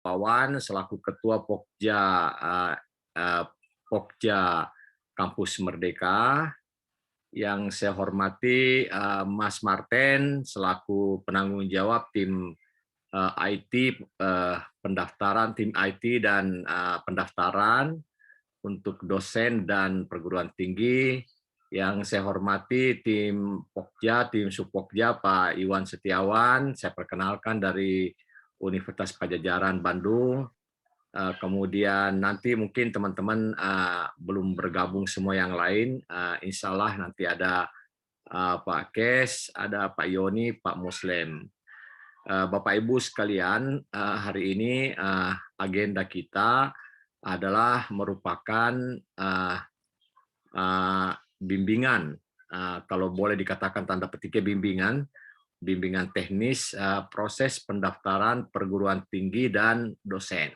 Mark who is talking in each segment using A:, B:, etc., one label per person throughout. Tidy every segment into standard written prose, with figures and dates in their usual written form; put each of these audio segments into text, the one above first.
A: Wawan selaku Ketua Pokja Pokja Kampus Merdeka, yang saya hormati Mas Marten selaku penanggung jawab tim IT pendaftaran, tim IT dan pendaftaran untuk dosen dan perguruan tinggi. Yang saya hormati tim Pokja, tim Supokja, Pak Iwan Setiawan, saya perkenalkan dari Universitas Pajajaran Bandung. Kemudian nanti mungkin teman-teman belum bergabung semua yang lain, insya Allah nanti ada Pak Kes, ada Pak Yoni, Pak Muslim. Bapak Ibu sekalian, hari ini agenda kita adalah merupakan bimbingan, kalau boleh dikatakan tanda petiknya bimbingan teknis proses pendaftaran perguruan tinggi dan dosen.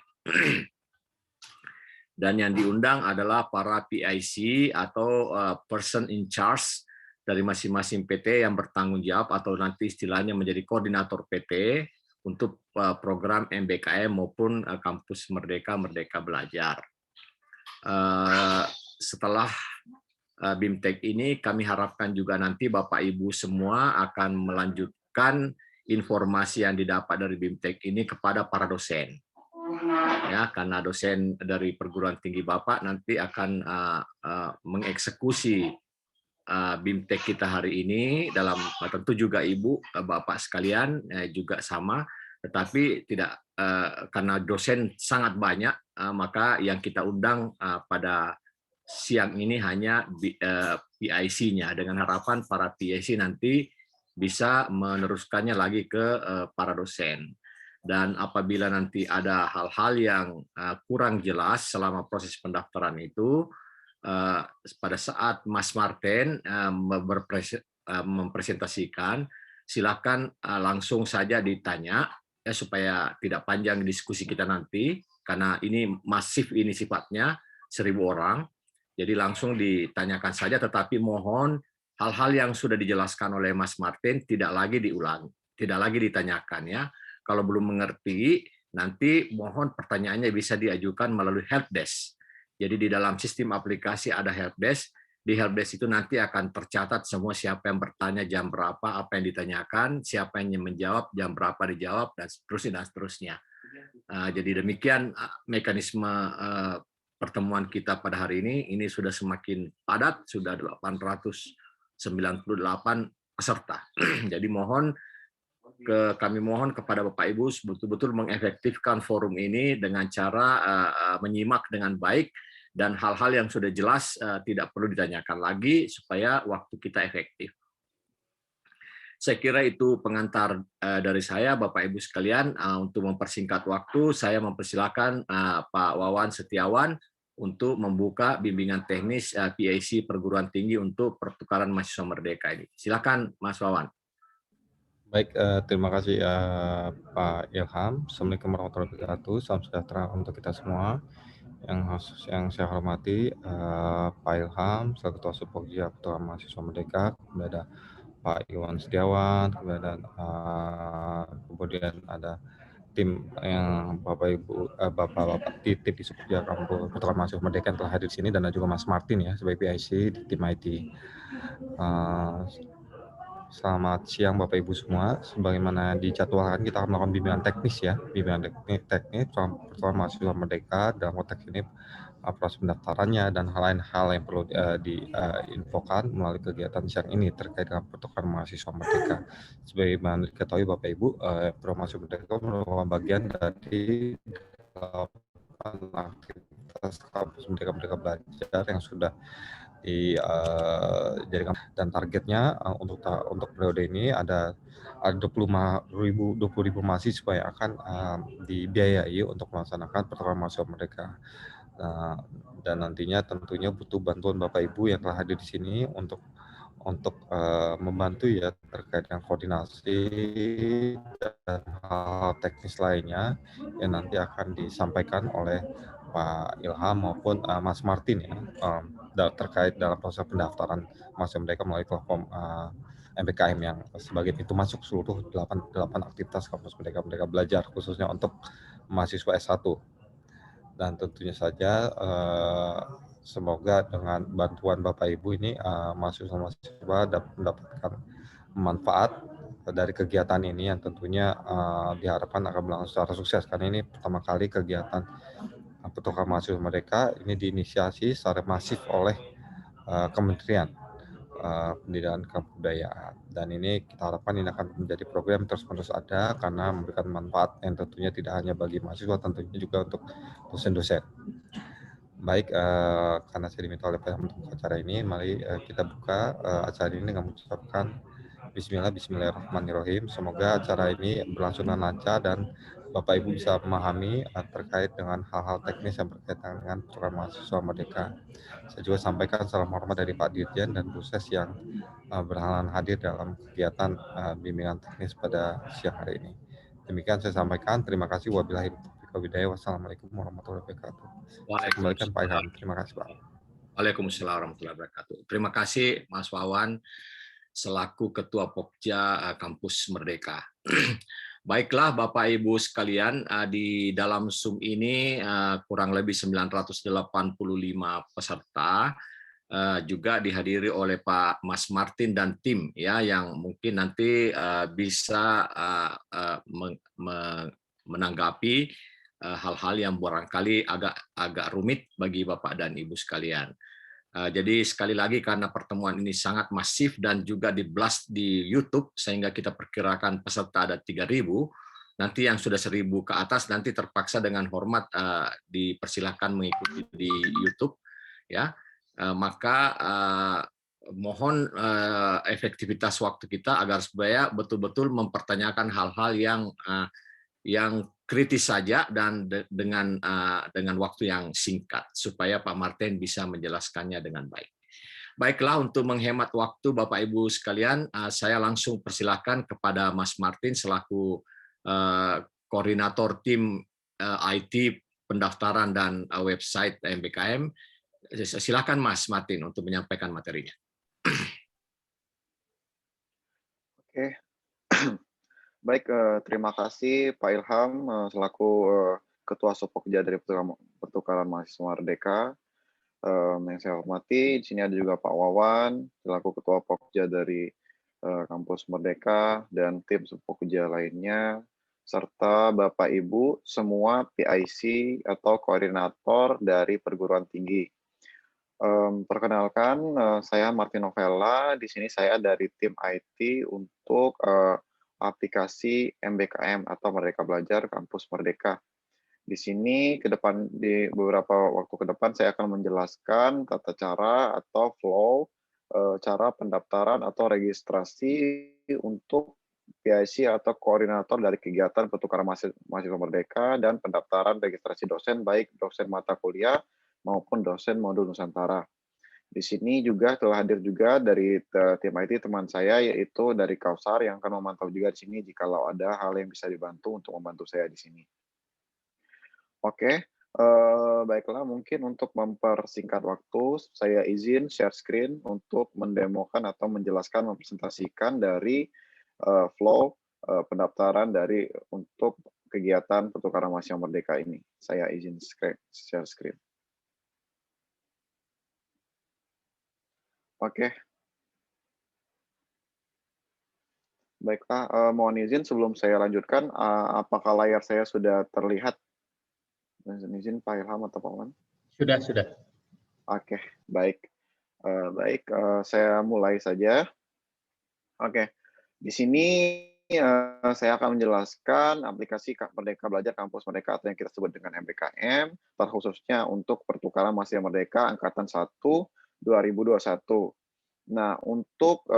A: Dan yang diundang adalah para PIC atau person in charge dari masing-masing PT yang bertanggung jawab atau nanti istilahnya menjadi koordinator PT untuk program MBKM maupun Kampus Merdeka Merdeka Belajar. Setelah BIMTEK ini kami harapkan juga nanti Bapak Ibu semua akan melanjutkan informasi yang didapat dari BIMTEK ini kepada para dosen. Ya, karena dosen dari perguruan tinggi Bapak nanti akan mengeksekusi BIMTEK kita hari ini dalam tentu juga Ibu Bapak sekalian juga sama, tetapi tidak karena dosen sangat banyak maka yang kita undang pada siang ini hanya PIC-nya dengan harapan para PIC nanti bisa meneruskannya lagi ke para dosen. Dan apabila nanti ada hal-hal yang kurang jelas selama proses pendaftaran itu, pada saat Mas Marten mempresentasikan, silakan langsung saja ditanya ya, supaya tidak panjang diskusi kita nanti, karena ini masif ini sifatnya 1.000 orang, jadi langsung ditanyakan saja, tetapi mohon hal-hal yang sudah dijelaskan oleh Mas Marten tidak lagi diulang, tidak lagi ditanyakan ya. Kalau belum mengerti, nanti mohon pertanyaannya bisa diajukan melalui helpdesk. Jadi di dalam sistem aplikasi ada helpdesk. Di helpdesk itu nanti akan tercatat semua siapa yang bertanya jam berapa, apa yang ditanyakan, siapa yang menjawab, jam berapa dijawab, dan seterusnya dan seterusnya. Jadi demikian mekanisme pertemuan kita pada hari ini. Ini sudah semakin padat, sudah 898 peserta. Jadi kami mohon kepada Bapak Ibu betul-betul mengefektifkan forum ini dengan cara menyimak dengan baik, dan hal-hal yang sudah jelas tidak perlu ditanyakan lagi supaya waktu kita efektif. Saya kira itu pengantar dari saya, Bapak Ibu sekalian. Untuk mempersingkat waktu, saya mempersilakan Pak Wawan Setiawan untuk membuka bimbingan teknis PIC perguruan tinggi untuk pertukaran mahasiswa merdeka ini. Silakan Mas Wawan.
B: Baik, terima kasih Pak Ilham. Assalamualaikum warahmatullahi wabarakatuh. Salam sejahtera untuk kita semua. Yang saya hormati Pak Ilham, selaku Ketua Supokja Ketua Mahasiswa Merdeka, kemudian ada Pak Iwan Setiawan, kemudian ada tim yang Bapak Ibu Bapak tim di Supokja Kampus Putra Mahasiswa Merdeka yang telah hadir di sini, dan ada juga Mas Martin ya sebagai PIC di tim IT. Selamat siang Bapak Ibu semua. Sebagaimana dijadwalkan kita akan melakukan bimbingan teknis ya, bimbingan teknis pertama mahasiswa merdeka dalam konteks ini proses pendaftarannya dan hal-hal yang perlu diinfokan melalui kegiatan siang ini terkait dengan pertukaran mahasiswa merdeka. Sebagaimana diketahui Bapak Ibu, program mahasiswa merdeka merupakan bagian dari aktivitas kampus Merdeka Belajar yang sudah dijadikan, dan targetnya untuk periode ini ada 20.000 mahasiswa yang akan dibiayai untuk melaksanakan pertukaran mahasiswa mereka. Dan nantinya tentunya butuh bantuan Bapak Ibu yang telah hadir di sini untuk membantu ya terkait dengan koordinasi dan hal teknis lainnya yang nanti akan disampaikan oleh Pak Ilham maupun Mas Martin ya, terkait dalam proses pendaftaran mahasiswa mereka melalui platform MBKM yang sebagian itu masuk seluruh 8 aktivitas kampus Merdeka Belajar, khususnya untuk mahasiswa S1. Dan tentunya saja semoga dengan bantuan Bapak Ibu ini mahasiswa-mahasiswa dapat mendapatkan manfaat dari kegiatan ini yang tentunya diharapkan akan berlangsung secara sukses, karena ini pertama kali kegiatan pertukaran mahasiswa mereka ini diinisiasi secara masif oleh Kementerian Pendidikan dan Kebudayaan, dan ini kita harapkan ini akan menjadi program terus-menerus ada karena memberikan manfaat yang tentunya tidak hanya bagi mahasiswa, tentunya juga untuk dosen-dosen. Baik, karena saya diminta oleh Pak untuk acara ini, mari kita buka acara ini dengan mengucapkan Bismillahirrahmanirrahim. Semoga acara ini berlangsung dengan lancar dan Bapak Ibu bisa memahami terkait dengan hal-hal teknis yang berkaitan dengan program mahasiswa merdeka. Saya juga sampaikan salam hormat dari Pak Dirjen dan Bu Ses yang berhalangan hadir dalam kegiatan bimbingan teknis pada siang hari ini. Demikian saya sampaikan. Terima kasih. Wabillahi taufiq wal hidayah. Wassalamualaikum warahmatullahi wabarakatuh. Saya kembalikan Pak Ilham. Terima kasih, Pak.
A: Waalaikumsalam warahmatullahi wabarakatuh. Terima kasih Mas Wawan selaku Ketua Pokja Kampus Merdeka. Baiklah Bapak Ibu sekalian, di dalam Zoom ini kurang lebih 985 peserta, juga dihadiri oleh Pak Mas Martin dan tim ya, yang mungkin nanti bisa menanggapi hal-hal yang barangkali agak rumit bagi Bapak dan Ibu sekalian. Jadi sekali lagi karena pertemuan ini sangat masif dan juga di-blast di YouTube sehingga kita perkirakan peserta ada 3.000, nanti yang sudah 1.000 ke atas nanti terpaksa dengan hormat dipersilahkan mengikuti di YouTube ya. Maka mohon efektivitas waktu kita agar supaya betul-betul mempertanyakan hal-hal yang kritis saja dan dengan waktu yang singkat supaya Pak Martin bisa menjelaskannya dengan baik. Baiklah, untuk menghemat waktu Bapak Ibu sekalian, saya langsung persilahkan kepada Mas Martin selaku koordinator tim IT pendaftaran dan website MBKM. Silakan Mas Martin untuk menyampaikan materinya.
C: Oke. Baik, terima kasih Pak Ilham selaku Ketua Sopokja dari Pertukaran Mahasiswa Merdeka. Yang saya hormati, di sini ada juga Pak Wawan selaku Ketua Pokja dari Kampus Merdeka dan tim Sopokja lainnya, serta Bapak Ibu semua PIC atau koordinator dari perguruan tinggi. Perkenalkan, saya Martin Novella. Di sini saya dari tim IT untuk aplikasi MBKM atau Merdeka Belajar Kampus Merdeka. Di sini di beberapa waktu ke depan saya akan menjelaskan tata cara atau flow cara pendaftaran atau registrasi untuk PIC atau koordinator dari kegiatan pertukaran mahasiswa merdeka dan pendaftaran registrasi dosen baik dosen mata kuliah maupun dosen modul Nusantara. Di sini juga telah hadir juga dari tim IT teman saya, yaitu dari Kausar yang akan memantau juga di sini jikalau ada hal yang bisa dibantu untuk membantu saya di sini. Oke, baiklah mungkin untuk mempersingkat waktu, saya izin share screen untuk mendemokan atau menjelaskan, mempresentasikan dari flow pendaftaran untuk kegiatan pertukaran mahasiswa merdeka ini. Saya izin share screen. Oke. Baiklah, mohon izin sebelum saya lanjutkan, apakah layar saya sudah terlihat? Izin Pak Ilham atau Pak Wan?
D: Sudah.
C: Oke, baik. Saya mulai saja. Oke, di sini saya akan menjelaskan aplikasi Merdeka Belajar Kampus Merdeka atau yang kita sebut dengan MBKM, terkhususnya untuk pertukaran mahasiswa merdeka angkatan 1 2021. Nah, untuk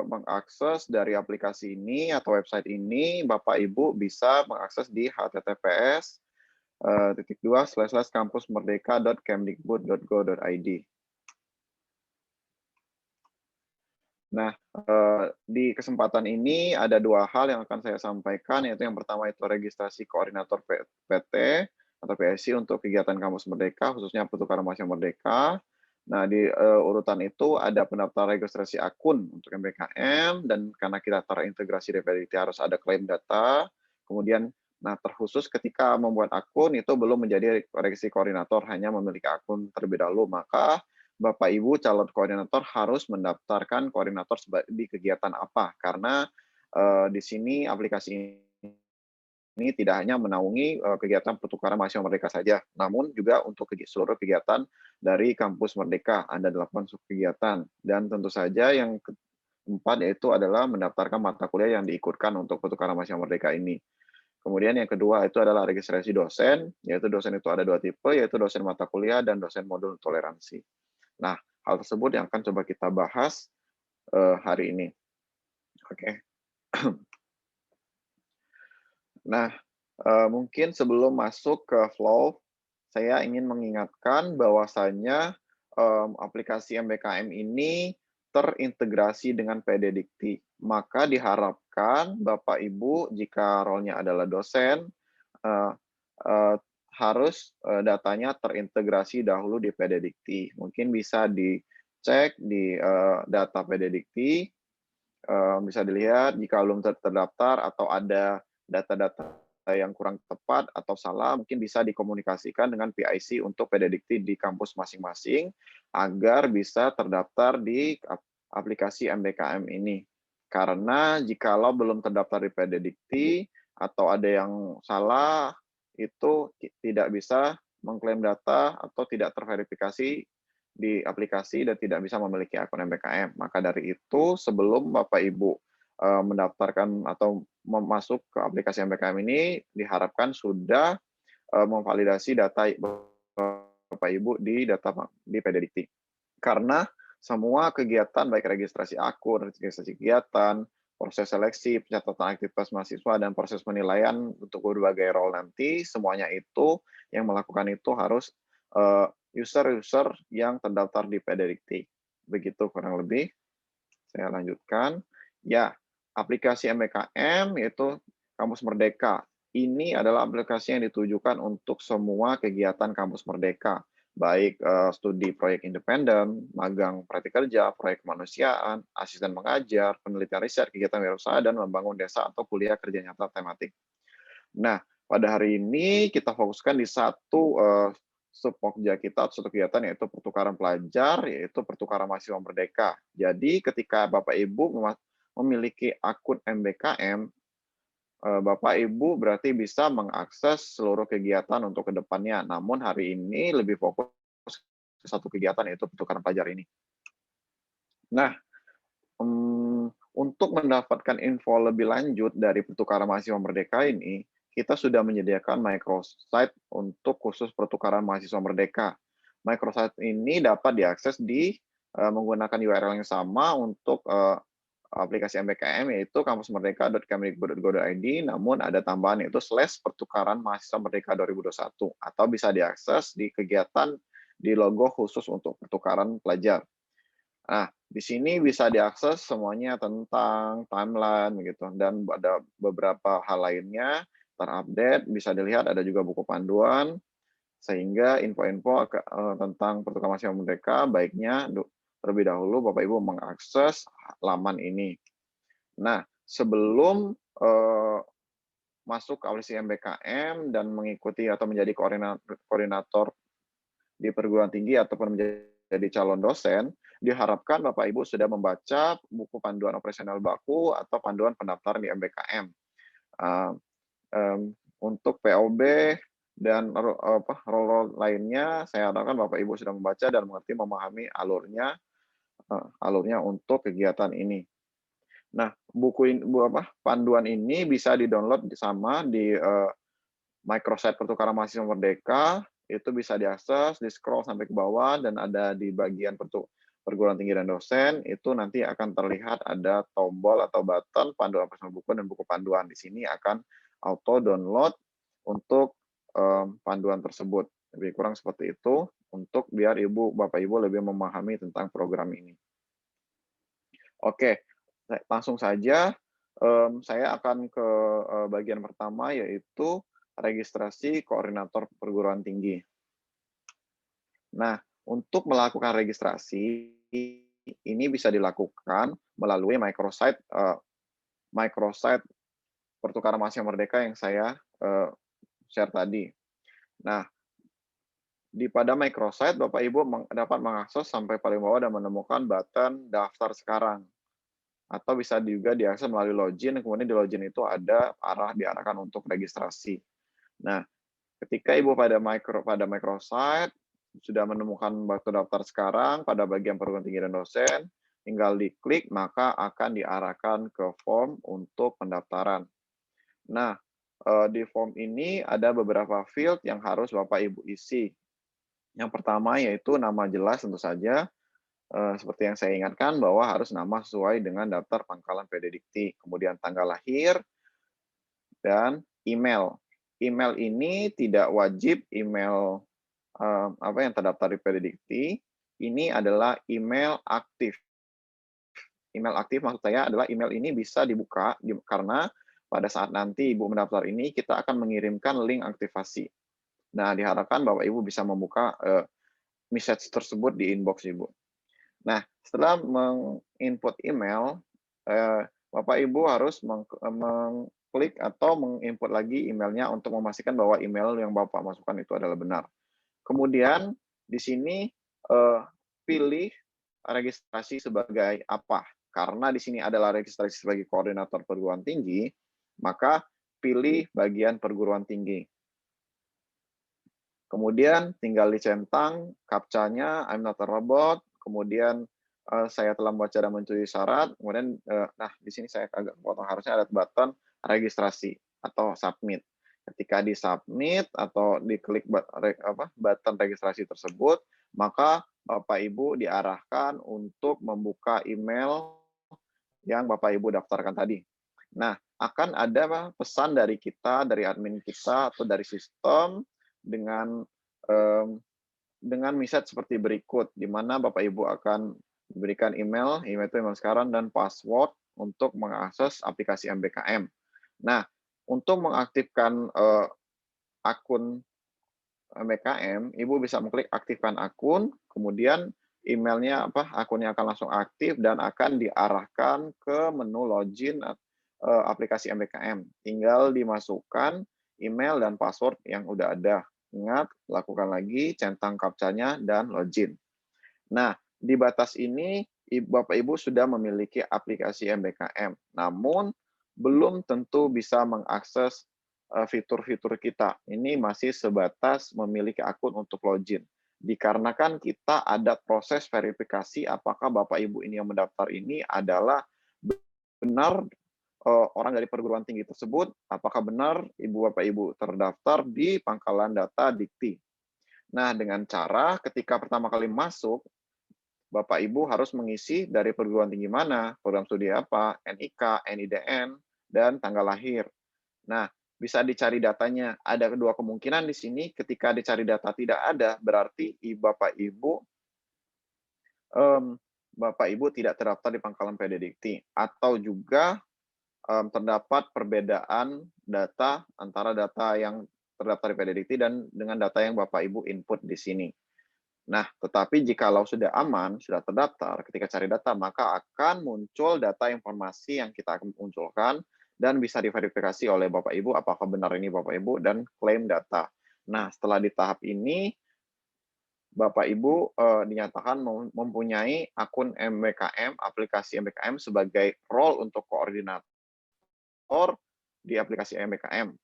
C: mengakses dari aplikasi ini atau website ini, Bapak Ibu bisa mengakses di https://kampusmerdeka.kemdikbud.go.id. Nah, di kesempatan ini ada dua hal yang akan saya sampaikan, yaitu yang pertama itu registrasi koordinator PT atau PSI untuk kegiatan Kampus Merdeka, khususnya pertukaran mahasiswa merdeka. Nah, di urutan itu ada pendaftaran registrasi akun untuk MBKM, dan karena kita terintegrasi DPDT harus ada klaim data, kemudian Nah, terkhusus ketika membuat akun itu belum menjadi registrasi koordinator, hanya memiliki akun terlebih dahulu, maka Bapak Ibu calon koordinator harus mendaftarkan koordinator di kegiatan apa, karena di sini aplikasi ini tidak hanya menaungi kegiatan pertukaran mahasiswa Merdeka saja, namun juga untuk seluruh kegiatan dari kampus Merdeka. Ada 8 subkegiatan, dan tentu saja yang keempat yaitu adalah mendaftarkan mata kuliah yang diikutkan untuk pertukaran mahasiswa Merdeka ini. Kemudian yang kedua itu adalah registrasi dosen, yaitu dosen itu ada 2 tipe, yaitu dosen mata kuliah dan dosen modul toleransi. Nah, hal tersebut yang akan coba kita bahas hari ini. Oke. Nah, mungkin sebelum masuk ke flow, saya ingin mengingatkan bahwasanya aplikasi MBKM ini terintegrasi dengan PD Dikti. Maka diharapkan Bapak Ibu jika role-nya adalah dosen, eh, eh, harus datanya terintegrasi dahulu di PD Dikti. Mungkin bisa dicek di data PD Dikti, bisa dilihat jika belum terdaftar atau ada data-data yang kurang tepat atau salah, mungkin bisa dikomunikasikan dengan PIC untuk PD Dikti di kampus masing-masing agar bisa terdaftar di aplikasi MBKM ini. Karena jikalau belum terdaftar di PD Dikti atau ada yang salah, itu tidak bisa mengklaim data atau tidak terverifikasi di aplikasi dan tidak bisa memiliki akun MBKM. Maka dari itu, sebelum Bapak Ibu mendaftarkan atau masuk ke aplikasi MBKM ini, diharapkan sudah memvalidasi data Bapak Ibu di PD Dikti. Karena semua kegiatan baik registrasi akun, registrasi kegiatan, proses seleksi, pencatatan aktivitas mahasiswa, dan proses penilaian untuk berbagai role nanti, semuanya itu yang melakukan itu harus user-user yang terdaftar di PD Dikti. Begitu kurang lebih. Saya lanjutkan. Ya, aplikasi MBKM yaitu Kampus Merdeka. Ini adalah aplikasi yang ditujukan untuk semua kegiatan Kampus Merdeka, baik studi proyek independen, magang praktik kerja, proyek kemanusiaan, asisten mengajar, penelitian riset, kegiatan wirausaha, dan membangun desa atau kuliah kerja nyata tematik. Nah, pada hari ini kita fokuskan di satu subpokja kita, satu kegiatan yaitu pertukaran pelajar, yaitu pertukaran mahasiswa Merdeka. Jadi ketika Bapak Ibu memiliki akun MBKM, Bapak Ibu berarti bisa mengakses seluruh kegiatan untuk kedepannya. Namun hari ini lebih fokus ke satu kegiatan yaitu pertukaran pelajar ini. Nah, untuk mendapatkan info lebih lanjut dari pertukaran mahasiswa Merdeka ini, kita sudah menyediakan microsite untuk khusus pertukaran mahasiswa Merdeka. Microsite ini dapat diakses menggunakan URL yang sama untuk aplikasi MBKM, yaitu kampusmerdeka.kemdikbud.go.id, namun ada tambahan yaitu /pertukaran mahasiswa Merdeka 2021, atau bisa diakses di kegiatan di logo khusus untuk pertukaran pelajar. Nah, di sini bisa diakses semuanya tentang timeline gitu, dan ada beberapa hal lainnya terupdate, bisa dilihat ada juga buku panduan, sehingga info-info tentang pertukaran mahasiswa Merdeka baiknya terlebih dahulu Bapak Ibu mengakses laman ini. Nah, sebelum masuk ke aplikasi MBKM dan mengikuti atau menjadi koordinator di perguruan tinggi ataupun menjadi calon dosen, diharapkan Bapak Ibu sudah membaca buku panduan operasional baku atau panduan pendaftaran di MBKM. Untuk POB dan role lainnya, saya harapkan Bapak Ibu sudah membaca dan mengerti, memahami alurnya untuk kegiatan ini. Nah, panduan ini bisa di-download sama di microsite pertukaran mahasiswa Merdeka. Itu bisa diakses, di-scroll sampai ke bawah, dan ada di bagian perguruan tinggi dan dosen, itu nanti akan terlihat ada tombol atau button panduan personal buku dan buku panduan. Di sini akan auto download untuk panduan tersebut. Lebih kurang seperti itu, untuk biar Bapak Ibu lebih memahami tentang program ini. Oke, langsung saja saya akan ke bagian pertama, yaitu registrasi koordinator perguruan tinggi. Nah, untuk melakukan registrasi ini bisa dilakukan melalui microsite pertukaran mahasiswa Merdeka yang saya share tadi. Nah, pada microsite Bapak Ibu dapat mengakses sampai paling bawah dan menemukan button daftar sekarang. Atau bisa juga diakses melalui login, kemudian di login itu ada diarahkan untuk registrasi. Nah, ketika Ibu pada microsite sudah menemukan button daftar sekarang pada bagian perguruan tinggi dan dosen, tinggal diklik maka akan diarahkan ke form untuk pendaftaran. Nah, di form ini ada beberapa field yang harus Bapak Ibu isi. Yang pertama yaitu nama jelas tentu saja, seperti yang saya ingatkan bahwa harus nama sesuai dengan daftar pangkalan PD Dikti, kemudian tanggal lahir, dan email. Email ini tidak wajib email yang terdaftar di PD Dikti, ini adalah email aktif. Email aktif maksud saya adalah email ini bisa dibuka karena pada saat nanti Ibu mendaftar ini kita akan mengirimkan link aktivasi. Nah, diharapkan Bapak Ibu bisa membuka message tersebut di inbox Ibu. Nah, setelah menginput email, Bapak Ibu harus mengklik atau menginput lagi emailnya untuk memastikan bahwa email yang Bapak masukkan itu adalah benar. Kemudian di sini pilih registrasi sebagai apa. Karena di sini adalah registrasi sebagai koordinator perguruan tinggi, maka pilih bagian perguruan tinggi. Kemudian tinggal dicentang captcha-nya, I'm not a robot, kemudian saya telah membaca dan mencuri syarat, kemudian nah di sini saya agak potong, harusnya ada button registrasi atau submit. Ketika di submit atau diklik button registrasi tersebut, maka Bapak Ibu diarahkan untuk membuka email yang Bapak Ibu daftarkan tadi. Nah, akan ada pesan dari kita, dari admin kita atau dari sistem dengan message seperti berikut, di mana Bapak Ibu akan diberikan email itu email sekarang dan password untuk mengakses aplikasi MBKM. Nah, untuk mengaktifkan akun MBKM, Ibu bisa mengklik aktifkan akun, kemudian emailnya akunnya akan langsung aktif dan akan diarahkan ke menu login aplikasi MBKM. Tinggal dimasukkan email dan password yang udah ada. Ingat, lakukan lagi, centang captcha-nya, dan login. Nah, di batas ini, Bapak Ibu sudah memiliki aplikasi MBKM. Namun, belum tentu bisa mengakses fitur-fitur kita. Ini masih sebatas memiliki akun untuk login. Dikarenakan kita ada proses verifikasi apakah Bapak Ibu ini yang mendaftar ini adalah benar orang dari perguruan tinggi tersebut, apakah benar Ibu Bapak Ibu terdaftar di pangkalan data Dikti. Nah, dengan cara ketika pertama kali masuk, Bapak Ibu harus mengisi dari perguruan tinggi mana, program studi apa, NIK, NIDN, dan tanggal lahir. Nah, bisa dicari datanya. Ada kedua kemungkinan di sini, ketika dicari data tidak ada, berarti Bapak Ibu tidak terdaftar di pangkalan PD Dikti. Atau juga terdapat perbedaan data antara data yang terdaftar di PD Dikti dan dengan data yang Bapak Ibu input di sini. Nah, tetapi jikalau sudah aman, sudah terdaftar, ketika cari data, maka akan muncul data informasi yang kita akan munculkan dan bisa diverifikasi oleh Bapak Ibu apakah benar ini Bapak Ibu dan klaim data. Nah, setelah di tahap ini, Bapak Ibu dinyatakan mempunyai akun MBKM, aplikasi MBKM sebagai role untuk koordinator di aplikasi MBKM.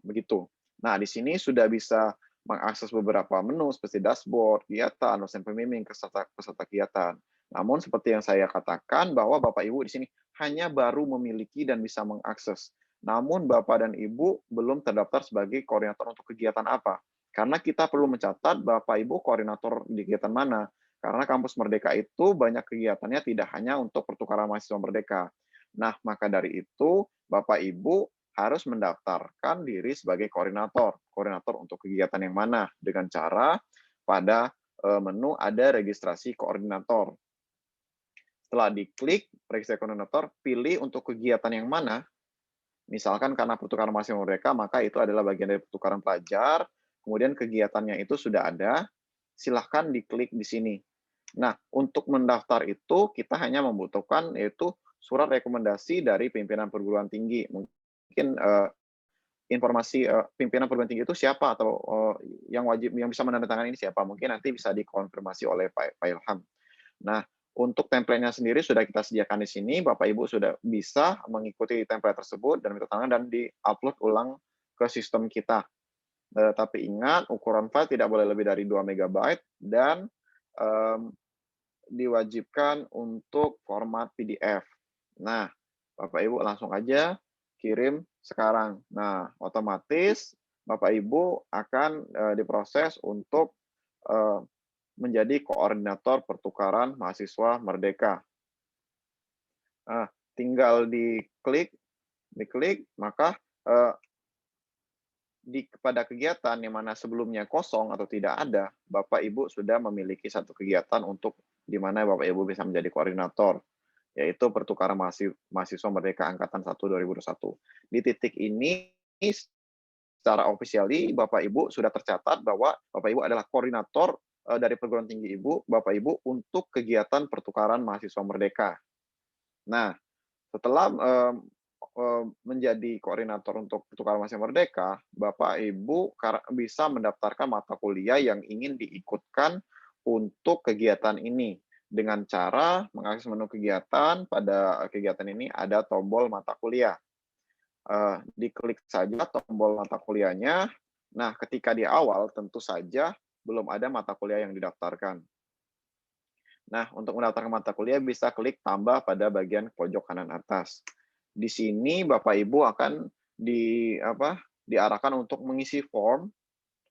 C: Begitu. Nah, di sini sudah bisa mengakses beberapa menu seperti dashboard, kegiatan, dosen pembimbing, peserta kegiatan. Namun seperti yang saya katakan bahwa Bapak Ibu di sini hanya baru memiliki dan bisa mengakses. Namun Bapak dan Ibu belum terdaftar sebagai koordinator untuk kegiatan apa. Karena kita perlu mencatat Bapak Ibu koordinator di kegiatan mana. Karena Kampus Merdeka itu banyak kegiatannya tidak hanya untuk pertukaran mahasiswa merdeka. Nah, maka dari itu Bapak Ibu harus mendaftarkan diri sebagai koordinator untuk kegiatan yang mana dengan cara pada menu ada registrasi koordinator. Setelah diklik registrasi koordinator, pilih untuk kegiatan yang mana. Misalkan karena pertukaran mahasiswa merdeka, maka itu adalah bagian dari pertukaran pelajar. Kemudian kegiatannya itu sudah ada, silahkan diklik di sini. Nah, untuk mendaftar itu kita hanya membutuhkan yaitu surat rekomendasi dari pimpinan perguruan tinggi. Mungkin informasi pimpinan perguruan tinggi itu siapa, atau yang bisa menandatangani ini siapa, mungkin nanti bisa dikonfirmasi oleh Pak Ilham. Nah, untuk template-nya sendiri sudah kita sediakan di sini, Bapak Ibu sudah bisa mengikuti template tersebut dan minta tangan dan di-upload ulang ke sistem kita. Tapi ingat, ukuran file tidak boleh lebih dari 2 MB dan diwajibkan untuk format PDF. Nah, Bapak Ibu langsung aja kirim sekarang. Nah, otomatis Bapak Ibu akan diproses untuk menjadi koordinator pertukaran mahasiswa Merdeka. Tinggal diklik, maka pada kegiatan yang mana sebelumnya kosong atau tidak ada, Bapak Ibu sudah memiliki satu kegiatan untuk di mana Bapak Ibu bisa menjadi koordinator, yaitu pertukaran mahasiswa Merdeka Angkatan 1 2021. Di titik ini, secara officially Bapak Ibu sudah tercatat bahwa Bapak Ibu adalah koordinator dari perguruan tinggi Bapak Ibu untuk kegiatan pertukaran mahasiswa Merdeka. Nah, setelah menjadi koordinator untuk pertukaran mahasiswa Merdeka, Bapak Ibu bisa mendaftarkan mata kuliah yang ingin diikutkan untuk kegiatan ini. Dengan cara mengakses menu kegiatan, pada kegiatan ini ada tombol mata kuliah. Diklik saja tombol mata kuliahnya. Nah, ketika di awal tentu saja belum ada mata kuliah yang didaftarkan. Nah, untuk mendaftarkan mata kuliah bisa klik tambah pada bagian pojok kanan atas. Di sini Bapak Ibu akan diarahkan untuk mengisi form.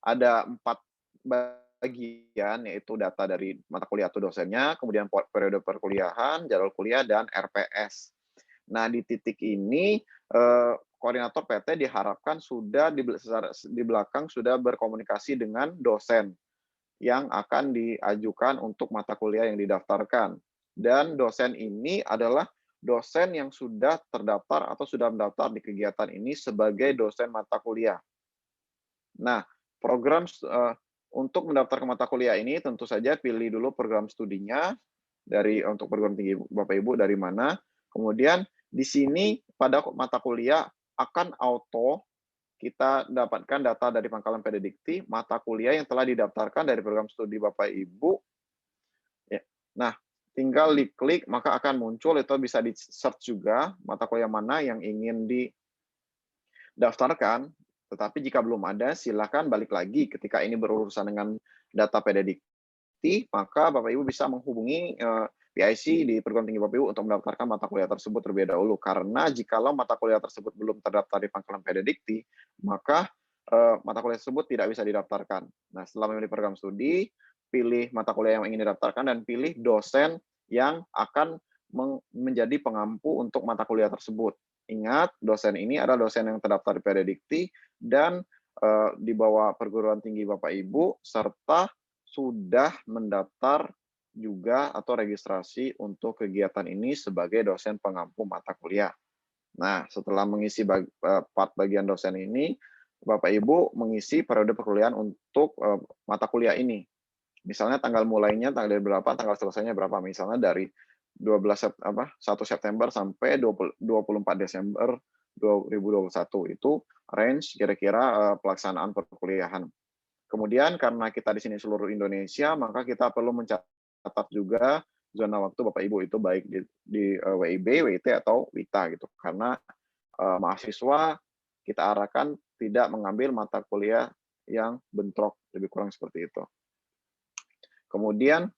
C: Ada 4 bagian, yaitu data dari mata kuliah atau dosennya, kemudian periode perkuliahan, jadwal kuliah, dan RPS. Nah, di titik ini koordinator PT diharapkan sudah di belakang sudah berkomunikasi dengan dosen yang akan diajukan untuk mata kuliah yang didaftarkan. Dan dosen ini adalah dosen yang sudah terdaftar atau sudah mendaftar di kegiatan ini sebagai dosen mata kuliah. Nah, program untuk mendaftar ke mata kuliah ini tentu saja pilih dulu program studinya untuk perguruan tinggi Bapak Ibu dari mana. Kemudian di sini pada mata kuliah akan auto kita dapatkan data dari pangkalan Pededikti mata kuliah yang telah didaftarkan dari program studi Bapak Ibu. Nah, tinggal diklik maka akan muncul, itu bisa di-search juga mata kuliah mana yang ingin didaftarkan. Tetapi jika belum ada, silakan balik lagi ketika ini berurusan dengan data Pededikti, maka Bapak Ibu bisa menghubungi PIC di perguruan tinggi Bapak Ibu untuk mendaftarkan mata kuliah tersebut terlebih dahulu. Karena jikalau mata kuliah tersebut belum terdaftar di pangkalan Pededikti, maka mata kuliah tersebut tidak bisa didaftarkan. Nah, setelah memilih program studi, pilih mata kuliah yang ingin didaftarkan dan pilih dosen yang akan menjadi pengampu untuk mata kuliah tersebut. Ingat, dosen ini adalah dosen yang terdaftar di Pededikti dan di bawah perguruan tinggi Bapak Ibu, serta sudah mendaftar juga atau registrasi untuk kegiatan ini sebagai dosen pengampu mata kuliah. Nah, setelah mengisi part bagian dosen ini, Bapak Ibu mengisi periode perkuliahan untuk mata kuliah ini. Misalnya tanggal mulainya tanggal berapa, tanggal selesainya berapa. Misalnya dari 1 September sampai 24 Desember 2021. Itu range kira-kira pelaksanaan perkuliahan. Kemudian karena kita di sini seluruh Indonesia, maka kita perlu mencatat juga zona waktu Bapak Ibu itu baik di WIB, WIT, atau WITA gitu. Karena mahasiswa kita arahkan tidak mengambil mata kuliah yang bentrok, lebih kurang seperti itu. Kemudian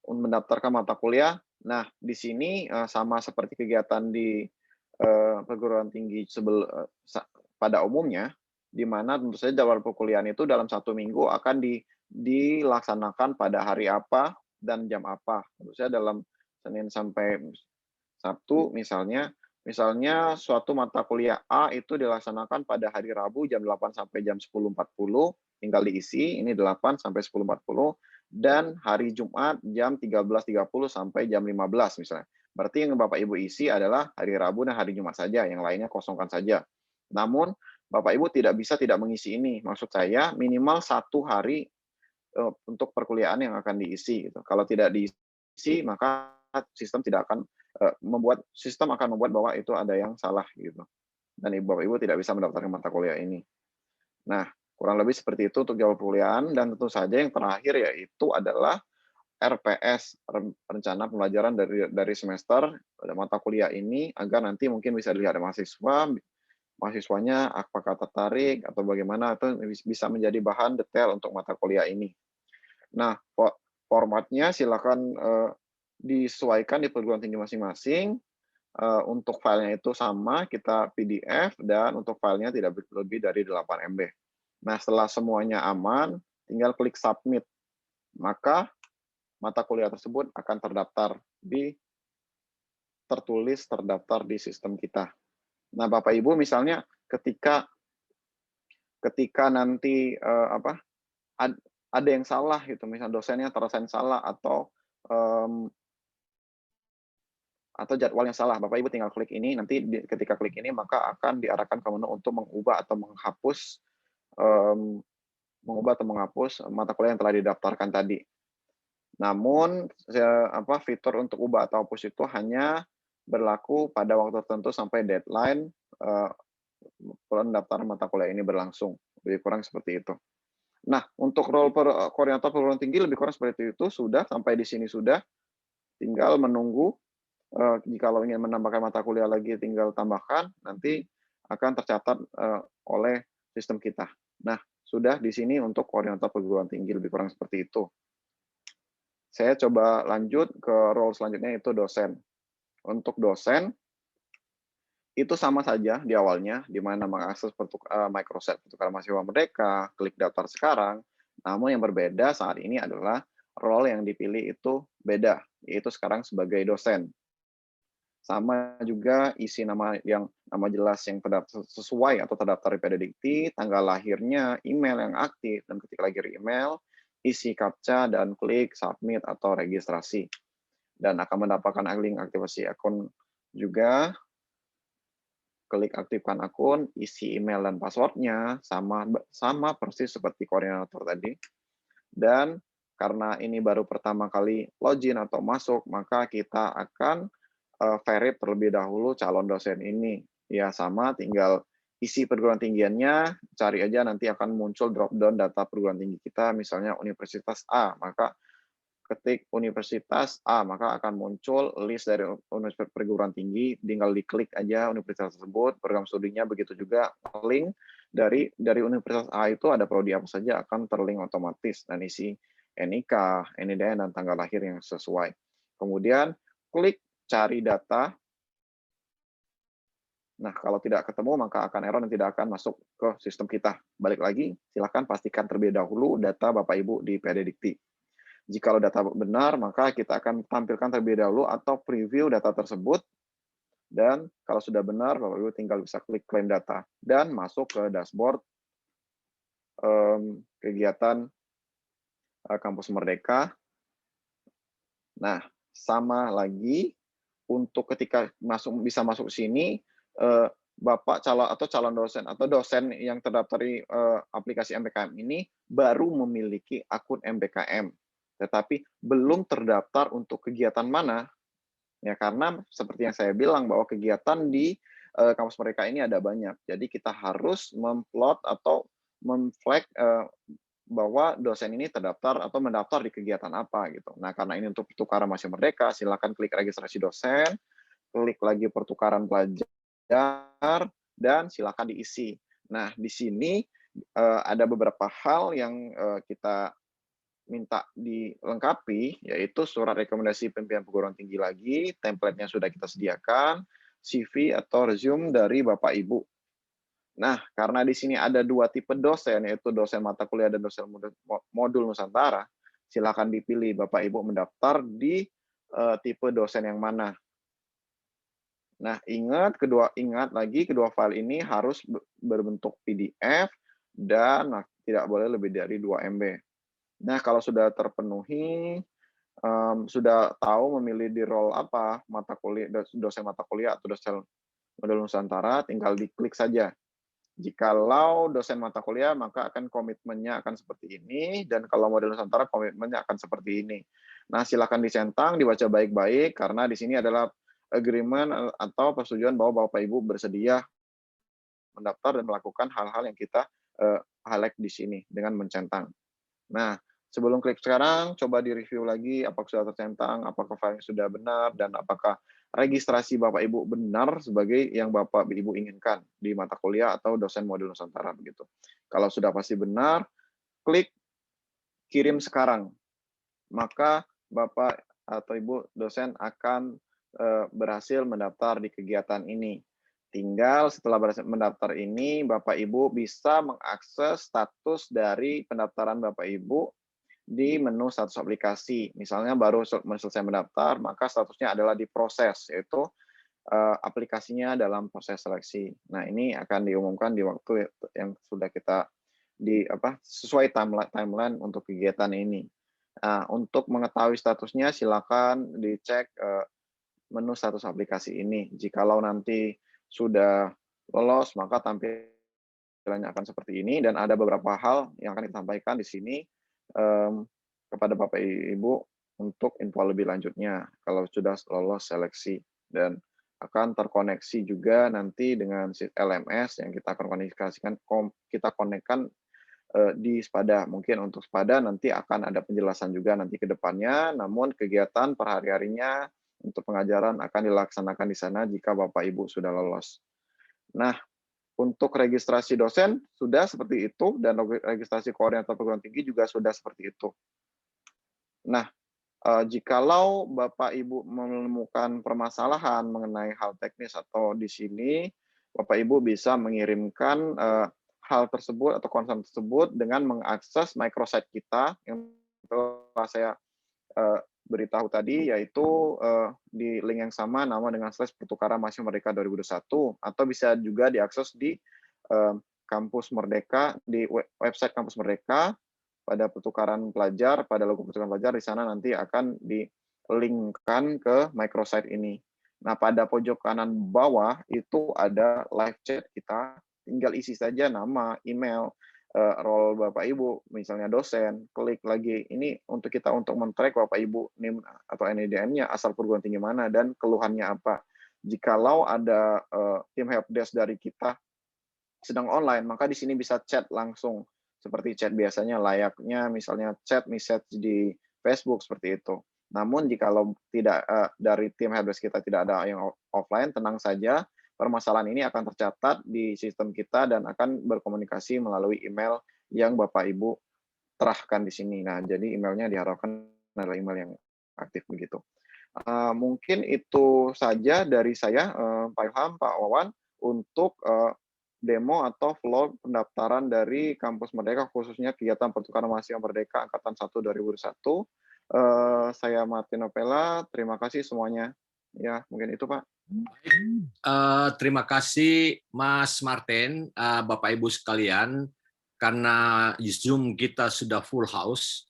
C: mendaftarkan mata kuliah. Nah, di sini sama seperti kegiatan di perguruan tinggi pada umumnya, di mana tentu saja jadwal perkuliahan itu dalam 1 minggu akan dilaksanakan pada hari apa dan jam apa. Tentu saja dalam Senin sampai Sabtu misalnya suatu mata kuliah A itu dilaksanakan pada hari Rabu jam 8 sampai jam 10.40, tinggal diisi, ini 8 sampai 10.40, dan hari Jumat jam 13.30 sampai jam 15 misalnya. Berarti yang Bapak Ibu isi adalah hari Rabu dan hari Jumat saja, yang lainnya kosongkan saja. Namun Bapak Ibu tidak bisa tidak mengisi ini. Maksud saya minimal 1 hari untuk perkuliahan yang akan diisi. Gitu. Kalau tidak diisi, maka sistem akan membuat bahwa itu ada yang salah gitu. dan Bapak Ibu tidak bisa mendaftarkan mata kuliah ini. Nah, kurang lebih seperti itu untuk jadwal perkuliahan, dan tentu saja yang terakhir yaitu adalah RPS, rencana pembelajaran dari semester mata kuliah ini, agar nanti mungkin bisa dilihat mahasiswanya apakah tertarik atau bagaimana, atau bisa menjadi bahan detail untuk mata kuliah ini. Nah, formatnya silakan disesuaikan di perguruan tinggi masing-masing. Untuk filenya itu sama, kita PDF, dan untuk filenya tidak lebih dari 8 MB. Nah, setelah semuanya aman, tinggal klik submit. Maka mata kuliah tersebut akan terdaftar di sistem kita. Nah, Bapak Ibu misalnya ketika nanti ada yang salah gitu, misalnya dosennya terasa salah atau jadwalnya salah, Bapak Ibu tinggal klik ini, nanti ketika klik ini maka akan diarahkan ke menu untuk mengubah atau menghapus mata kuliah yang telah didaftarkan tadi. Namun fitur untuk ubah atau hapus itu hanya berlaku pada waktu tertentu sampai deadline pendaftaran mata kuliah ini berlangsung. Lebih kurang seperti itu. Nah, untuk role koordinator perguruan tinggi lebih kurang seperti itu, sudah sampai di sini sudah. Tinggal menunggu, jikalau ingin menambahkan mata kuliah lagi tinggal tambahkan, nanti akan tercatat oleh sistem kita. Nah, sudah di sini untuk koordinator perguruan tinggi, lebih kurang seperti itu. Saya coba lanjut ke role selanjutnya, yaitu dosen. Untuk dosen, itu sama saja di awalnya, di mana mengakses Microsoft Pertukaran Mahasiswa Merdeka, klik daftar sekarang. Namun yang berbeda saat ini adalah role yang dipilih itu beda, yaitu sekarang sebagai dosen. Sama juga isi nama jelas yang terdaftar sesuai atau terdaftar di PDDikti, tanggal lahirnya, email yang aktif, dan ketika lahir email, isi CAPTCHA dan klik submit atau registrasi. Dan akan mendapatkan link aktivasi akun juga. Klik aktifkan akun, isi email dan passwordnya sama persis seperti koordinator tadi. Dan karena ini baru pertama kali login atau masuk, maka kita akan verify terlebih dahulu calon dosen ini. Ya sama, tinggal isi perguruan tinggiannya, cari aja nanti akan muncul drop down data perguruan tinggi kita, misalnya Universitas A, maka ketik Universitas A, maka akan muncul list dari universitas perguruan tinggi, tinggal diklik aja universitas tersebut, program studinya, begitu juga link dari Universitas A itu ada prodi apa saja akan terlink otomatis, dan isi NIK, NIDN, dan tanggal lahir yang sesuai. Kemudian klik cari data. Nah, kalau tidak ketemu, maka akan error dan tidak akan masuk ke sistem kita. Balik lagi, silakan pastikan terlebih dahulu data Bapak Ibu di PDDikti. Jika data benar, maka kita akan tampilkan terlebih dahulu atau preview data tersebut. Dan kalau sudah benar, Bapak Ibu tinggal bisa klik klaim data dan masuk ke dashboard kegiatan Kampus Merdeka. Nah, sama lagi untuk ketika bisa masuk sini, Bapak calon dosen atau dosen yang terdaftar di aplikasi MBKM ini baru memiliki akun MBKM, tetapi belum terdaftar untuk kegiatan mana. Ya, karena seperti yang saya bilang bahwa kegiatan di Kampus Merdeka ini ada banyak. Jadi kita harus memplot atau memflag bahwa dosen ini terdaftar atau mendaftar di kegiatan apa gitu. Nah, karena ini untuk pertukaran mahasiswa Merdeka, silakan klik registrasi dosen, klik lagi pertukaran pelajar, dan silakan diisi. Nah, di sini ada beberapa hal yang kita minta dilengkapi, yaitu surat rekomendasi pimpinan perguruan tinggi lagi, template-nya sudah kita sediakan, CV atau resume dari Bapak Ibu. Nah, karena di sini ada 2 tipe dosen, yaitu dosen mata kuliah dan dosen modul Nusantara, silakan dipilih Bapak Ibu mendaftar di tipe dosen yang mana. Nah, ingat lagi kedua file ini harus berbentuk PDF dan tidak boleh lebih dari 2 MB. Nah, kalau sudah terpenuhi, sudah tahu memilih di role apa, mata kuliah, dosen mata kuliah atau dosen modul Nusantara, tinggal diklik saja. Jikalau dosen mata kuliah, maka akan komitmennya akan seperti ini, dan kalau model Nusantara komitmennya akan seperti ini. Nah, silakan dicentang, dibaca baik-baik, karena di sini adalah agreement atau persetujuan bahwa Bapak Ibu bersedia mendaftar dan melakukan hal-hal yang kita highlight di sini dengan mencentang. Nah, sebelum klik sekarang, coba direview lagi apakah sudah tercentang, apakah filenya sudah benar, dan apakah registrasi Bapak Ibu benar sebagai yang Bapak Ibu inginkan di mata kuliah atau dosen modul Nusantara begitu. Kalau sudah pasti benar, klik kirim sekarang. Maka Bapak atau Ibu dosen akan berhasil mendaftar di kegiatan ini. Tinggal setelah berhasil mendaftar ini, Bapak Ibu bisa mengakses status dari pendaftaran Bapak Ibu di menu status aplikasi. Misalnya baru selesai mendaftar, maka statusnya adalah diproses, yaitu aplikasinya dalam proses seleksi. Nah, ini akan diumumkan di waktu yang sudah kita sesuai timeline untuk kegiatan ini. Nah, untuk mengetahui statusnya silakan dicek menu status aplikasi ini. Jikalau nanti sudah lolos, maka tampilannya akan seperti ini dan ada beberapa hal yang akan disampaikan di sini kepada Bapak Ibu untuk info lebih lanjutnya kalau sudah lolos seleksi, dan akan terkoneksi juga nanti dengan LMS yang kita akan kita konekkan di Spada. Mungkin untuk Spada nanti akan ada penjelasan juga nanti ke depannya, namun kegiatan per hari-harinya untuk pengajaran akan dilaksanakan di sana jika Bapak Ibu sudah lolos. Nah, untuk registrasi dosen sudah seperti itu, dan registrasi koordinator perguruan tinggi juga sudah seperti itu. Nah, jikalau Bapak Ibu menemukan permasalahan mengenai hal teknis atau di sini, Bapak Ibu bisa mengirimkan hal tersebut atau concern tersebut dengan mengakses microsite kita yang telah saya beritahu tadi, yaitu di link yang sama nama dengan /pertukaran mahasiswa merdeka 2021, atau bisa juga diakses di kampus Merdeka, di website kampus Merdeka pada pertukaran pelajar, pada logo pertukaran pelajar. Di sana nanti akan di-linkkan ke microsite ini. Nah, pada pojok kanan bawah itu ada live chat kita, tinggal isi saja nama, email, role Bapak Ibu, misalnya dosen, klik lagi. Ini untuk kita untuk men-track Bapak Ibu NIM atau NIDM-nya, asal perguruan tinggi mana, dan keluhannya apa. Jikalau ada tim helpdesk dari kita sedang online, maka di sini bisa chat langsung, seperti chat biasanya layaknya misalnya chat message di Facebook seperti itu. Namun jikalau tidak dari tim helpdesk kita tidak ada yang offline, tenang saja, permasalahan ini akan tercatat di sistem kita dan akan berkomunikasi melalui email yang Bapak Ibu terahkan di sini. Nah, jadi emailnya diharapkan adalah email yang aktif begitu. Mungkin itu saja dari saya, Pak Ilham, Pak Wawan, untuk demo atau vlog pendaftaran dari Kampus Merdeka, khususnya kegiatan pertukaran mahasiswa Merdeka Angkatan 1 2021. Saya Martin Opela, terima kasih semuanya. Ya, mungkin itu Pak.
A: Terima kasih Mas Martin, Bapak Ibu sekalian, karena Zoom kita sudah full house,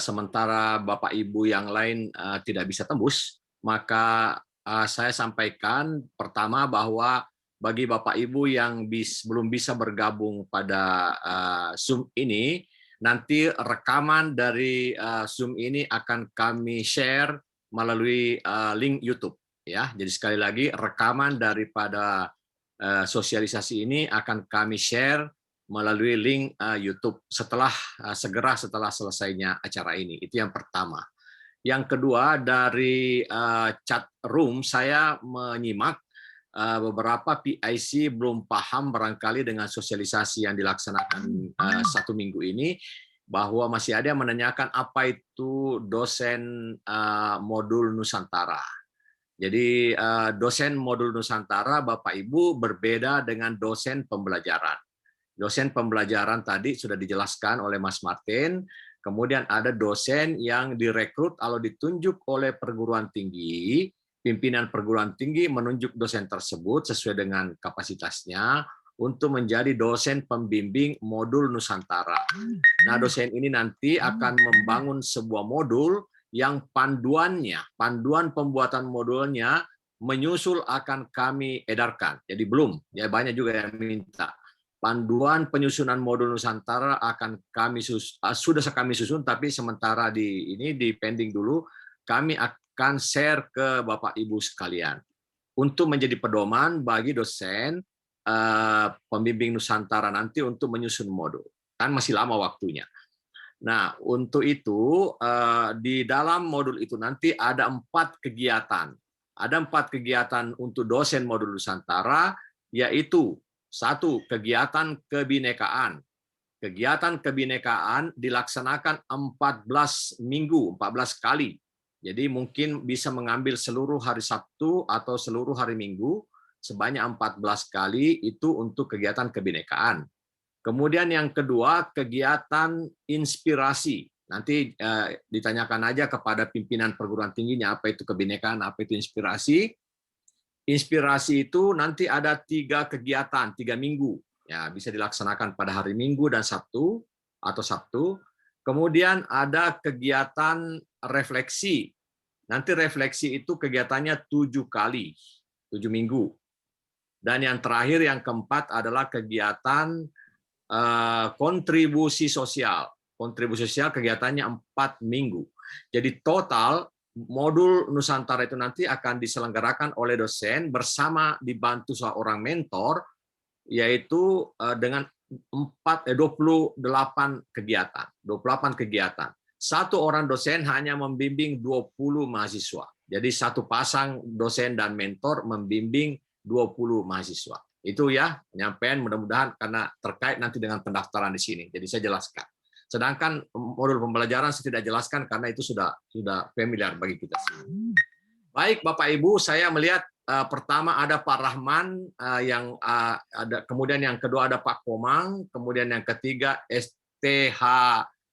A: sementara Bapak Ibu yang lain tidak bisa tembus, maka saya sampaikan pertama bahwa bagi Bapak Ibu yang belum bisa bergabung pada Zoom ini, nanti rekaman dari Zoom ini akan kami share melalui link YouTube. Ya, jadi sekali lagi rekaman daripada sosialisasi ini akan kami share melalui link YouTube segera setelah selesainya acara ini. Itu yang pertama. Yang kedua, dari chat room saya menyimak beberapa PIC belum paham barangkali dengan sosialisasi yang dilaksanakan 1 minggu ini, bahwa masih ada yang menanyakan apa itu dosen modul Nusantara. Jadi dosen modul Nusantara, Bapak Ibu, berbeda dengan dosen pembelajaran. Dosen pembelajaran tadi sudah dijelaskan oleh Mas Martin, kemudian ada dosen yang direkrut atau ditunjuk oleh perguruan tinggi, pimpinan perguruan tinggi menunjuk dosen tersebut sesuai dengan kapasitasnya untuk menjadi dosen pembimbing modul Nusantara. Nah, dosen ini nanti akan membangun sebuah modul yang panduan pembuatan modulnya menyusul akan kami edarkan. Jadi belum, ya banyak juga yang minta. Panduan penyusunan modul Nusantara sudah kami susun, tapi sementara di pending dulu. Kami akan share ke Bapak Ibu sekalian untuk menjadi pedoman bagi dosen pembimbing Nusantara nanti untuk menyusun modul. Kan masih lama waktunya. Nah, untuk itu di dalam modul itu nanti ada 4 kegiatan. Ada 4 kegiatan untuk dosen modul Nusantara, yaitu 1, kegiatan kebinekaan. Kegiatan kebinekaan dilaksanakan 14 minggu, 14 kali. Jadi mungkin bisa mengambil seluruh hari Sabtu atau seluruh hari Minggu, sebanyak 14 kali itu untuk kegiatan kebinekaan. Kemudian yang kedua, kegiatan inspirasi. Nanti ditanyakan aja kepada pimpinan perguruan tingginya apa itu kebinekaan, apa itu inspirasi. Inspirasi itu nanti ada 3 kegiatan, 3 minggu. Ya, bisa dilaksanakan pada hari Minggu dan Sabtu atau Sabtu. Kemudian ada kegiatan refleksi. Nanti refleksi itu kegiatannya 7 kali, 7 minggu. Dan yang terakhir, yang keempat adalah kegiatan kontribusi sosial. Kontribusi sosial kegiatannya 4 minggu. Jadi total modul Nusantara itu nanti akan diselenggarakan oleh dosen bersama dibantu seorang mentor, yaitu dengan 28 kegiatan. 28 kegiatan. Satu orang dosen hanya membimbing 20 mahasiswa. Jadi satu pasang dosen dan mentor membimbing 20 mahasiswa. Itu ya penyampaian, mudah-mudahan karena terkait nanti dengan pendaftaran di sini. Jadi saya jelaskan. Sedangkan modul pembelajaran saya tidak jelaskan karena itu sudah familiar bagi kita semua. Baik Bapak Ibu, saya melihat pertama ada Pak Rahman, yang ada, kemudian yang kedua ada Pak Komang, kemudian yang ketiga STH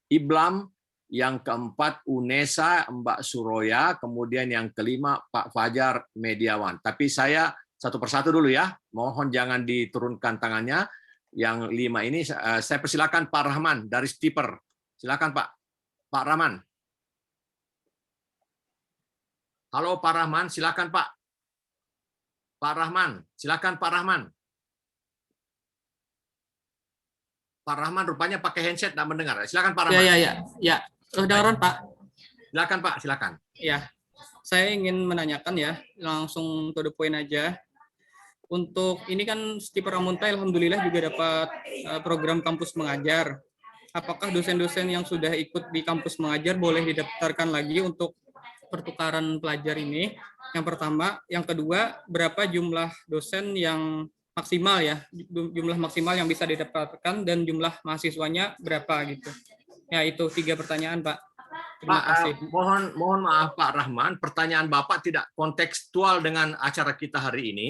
A: Iblam, yang keempat UNESA Mbak Suroya, kemudian yang kelima Pak Fajar Mediawan. Tapi saya satu persatu dulu ya, mohon jangan diturunkan tangannya. Yang 5 ini saya persilakan Pak Rahman dari Stiper. Silakan Pak. Pak Rahman. Halo Pak Rahman, silakan Pak. Pak Rahman, silakan Pak Rahman. Pak Rahman rupanya pakai headset, tidak mendengar. Silakan Pak Rahman.
D: Ya. Kedengaran Pak.
A: Silakan Pak, silakan.
D: Ya, saya ingin menanyakan ya, langsung to the point aja. Untuk ini kan Stiper Ramunta alhamdulillah juga dapat program kampus mengajar. Apakah dosen-dosen yang sudah ikut di kampus mengajar boleh didaftarkan lagi untuk pertukaran pelajar ini? Yang pertama, yang kedua, berapa jumlah dosen yang maksimal ya, jumlah maksimal yang bisa didapatkan dan jumlah mahasiswanya berapa gitu. Ya itu 3 pertanyaan Pak. Terima kasih.
A: Mohon maaf Pak Rahman, pertanyaan Bapak tidak kontekstual dengan acara kita hari ini.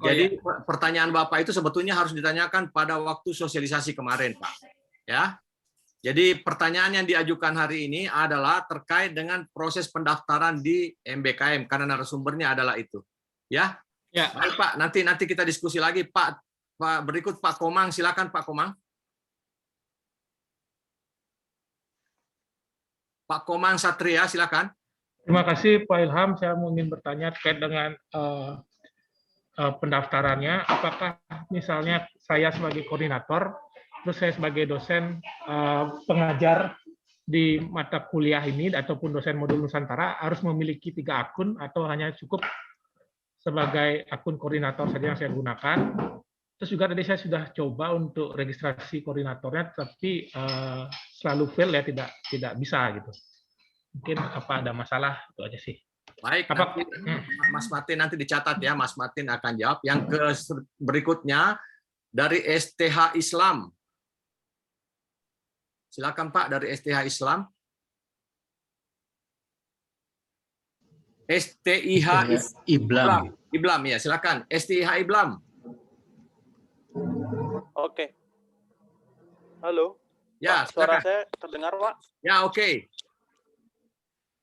A: Jadi pertanyaan Bapak itu sebetulnya harus ditanyakan pada waktu sosialisasi kemarin, Pak. Ya. Jadi pertanyaan yang diajukan hari ini adalah terkait dengan proses pendaftaran di MBKM karena narasumbernya adalah itu. Ya.
D: Ya.
A: Baik, Pak, nanti kita diskusi lagi, Pak. Berikut Pak Komang, silakan Pak Komang. Pak Komang Satria, silakan.
E: Terima kasih Pak Ilham. Saya ingin bertanya terkait dengan pendaftarannya. Apakah misalnya saya sebagai koordinator, terus saya sebagai dosen pengajar di mata kuliah ini ataupun dosen modul Nusantara harus memiliki 3 akun atau hanya cukup sebagai akun koordinator saja yang saya gunakan? Terus juga tadi saya sudah coba untuk registrasi koordinatornya, tapi selalu fail ya, tidak bisa gitu. Mungkin apa ada masalah, itu aja sih.
A: Baik, nanti, Mas Martin nanti dicatat ya, Mas Martin akan jawab. Yang berikutnya dari STH Islam. Silakan Pak dari STH Islam. STIH Iblam. Iblam ya, silakan. STIH Iblam.
F: Oke. Halo.
A: Ya,
F: Pak, suara
A: silakan.
F: saya terdengar, Pak?
A: Ya, oke.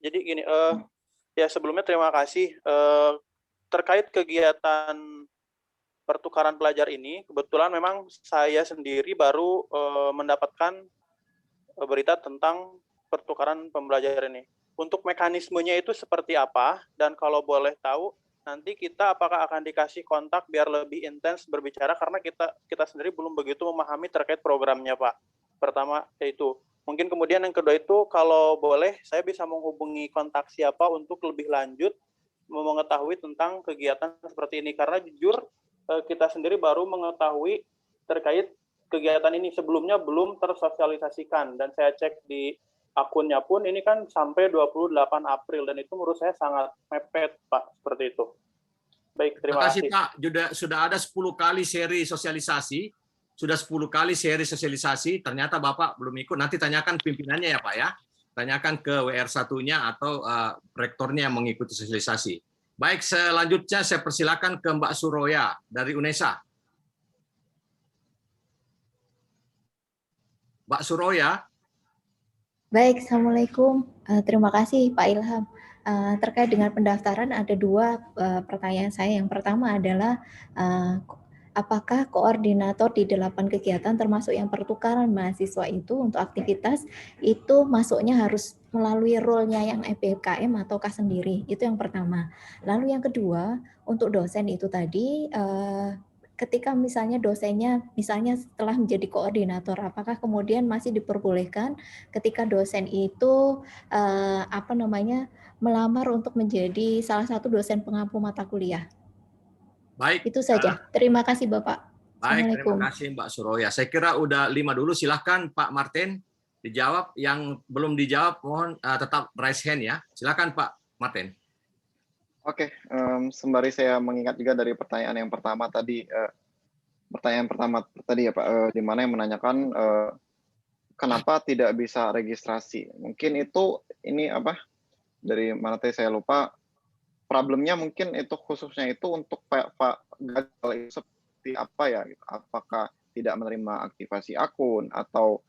F: Jadi gini, ya sebelumnya terima kasih terkait kegiatan pertukaran pelajar ini. Kebetulan memang saya sendiri baru mendapatkan berita tentang pertukaran pembelajaran ini. Untuk mekanismenya itu seperti apa? Dan kalau boleh tahu, nanti kita apakah akan dikasih kontak biar lebih intens berbicara karena kita sendiri belum begitu memahami terkait programnya, Pak. Pertama yaitu. Mungkin kemudian yang kedua itu kalau boleh saya bisa menghubungi kontak siapa untuk lebih lanjut mengetahui tentang kegiatan seperti ini. Karena jujur kita sendiri baru mengetahui terkait kegiatan ini, sebelumnya belum tersosialisasikan, dan saya cek di akunnya pun ini kan sampai 28 April, dan itu menurut saya sangat mepet, Pak, seperti itu. Baik, terima kasih.
A: Pak. Sudah ada 10 kali seri sosialisasi, ternyata Bapak belum ikut. Nanti tanyakan pimpinannya ya Pak ya. Tanyakan ke WR1-nya atau rektornya yang mengikuti sosialisasi. Baik, selanjutnya saya persilakan ke Mbak Suroya dari UNESA. Mbak Suroya.
G: Baik, Assalamualaikum. Terima kasih Pak Ilham. Terkait dengan pendaftaran ada dua pertanyaan saya. Yang pertama adalah apakah koordinator di 8 kegiatan termasuk yang pertukaran mahasiswa itu untuk aktivitas itu masuknya harus melalui role-nya yang MBKM ataukah sendiri? Itu yang pertama. Lalu yang kedua, untuk dosen itu tadi ketika misalnya dosennya misalnya setelah menjadi koordinator, apakah kemudian masih diperbolehkan ketika dosen itu melamar untuk menjadi salah satu dosen pengampu mata kuliah?
A: Baik.
G: Itu saja. Terima kasih Bapak.
A: Baik, terima kasih Mbak Suroya. Saya kira udah 5 dulu. Silahkan Pak Martin dijawab. Yang belum dijawab mohon tetap raise hand ya. Silahkan Pak Martin.
C: Oke, sembari saya mengingat juga dari pertanyaan yang pertama tadi, ya Pak, di mana yang menanyakan kenapa tidak bisa registrasi. Mungkin itu ini apa? Dari mana tadi saya lupa. Problemnya mungkin itu khususnya itu untuk Pak gagal itu seperti apa ya? Gitu. Apakah tidak menerima aktivasi akun atau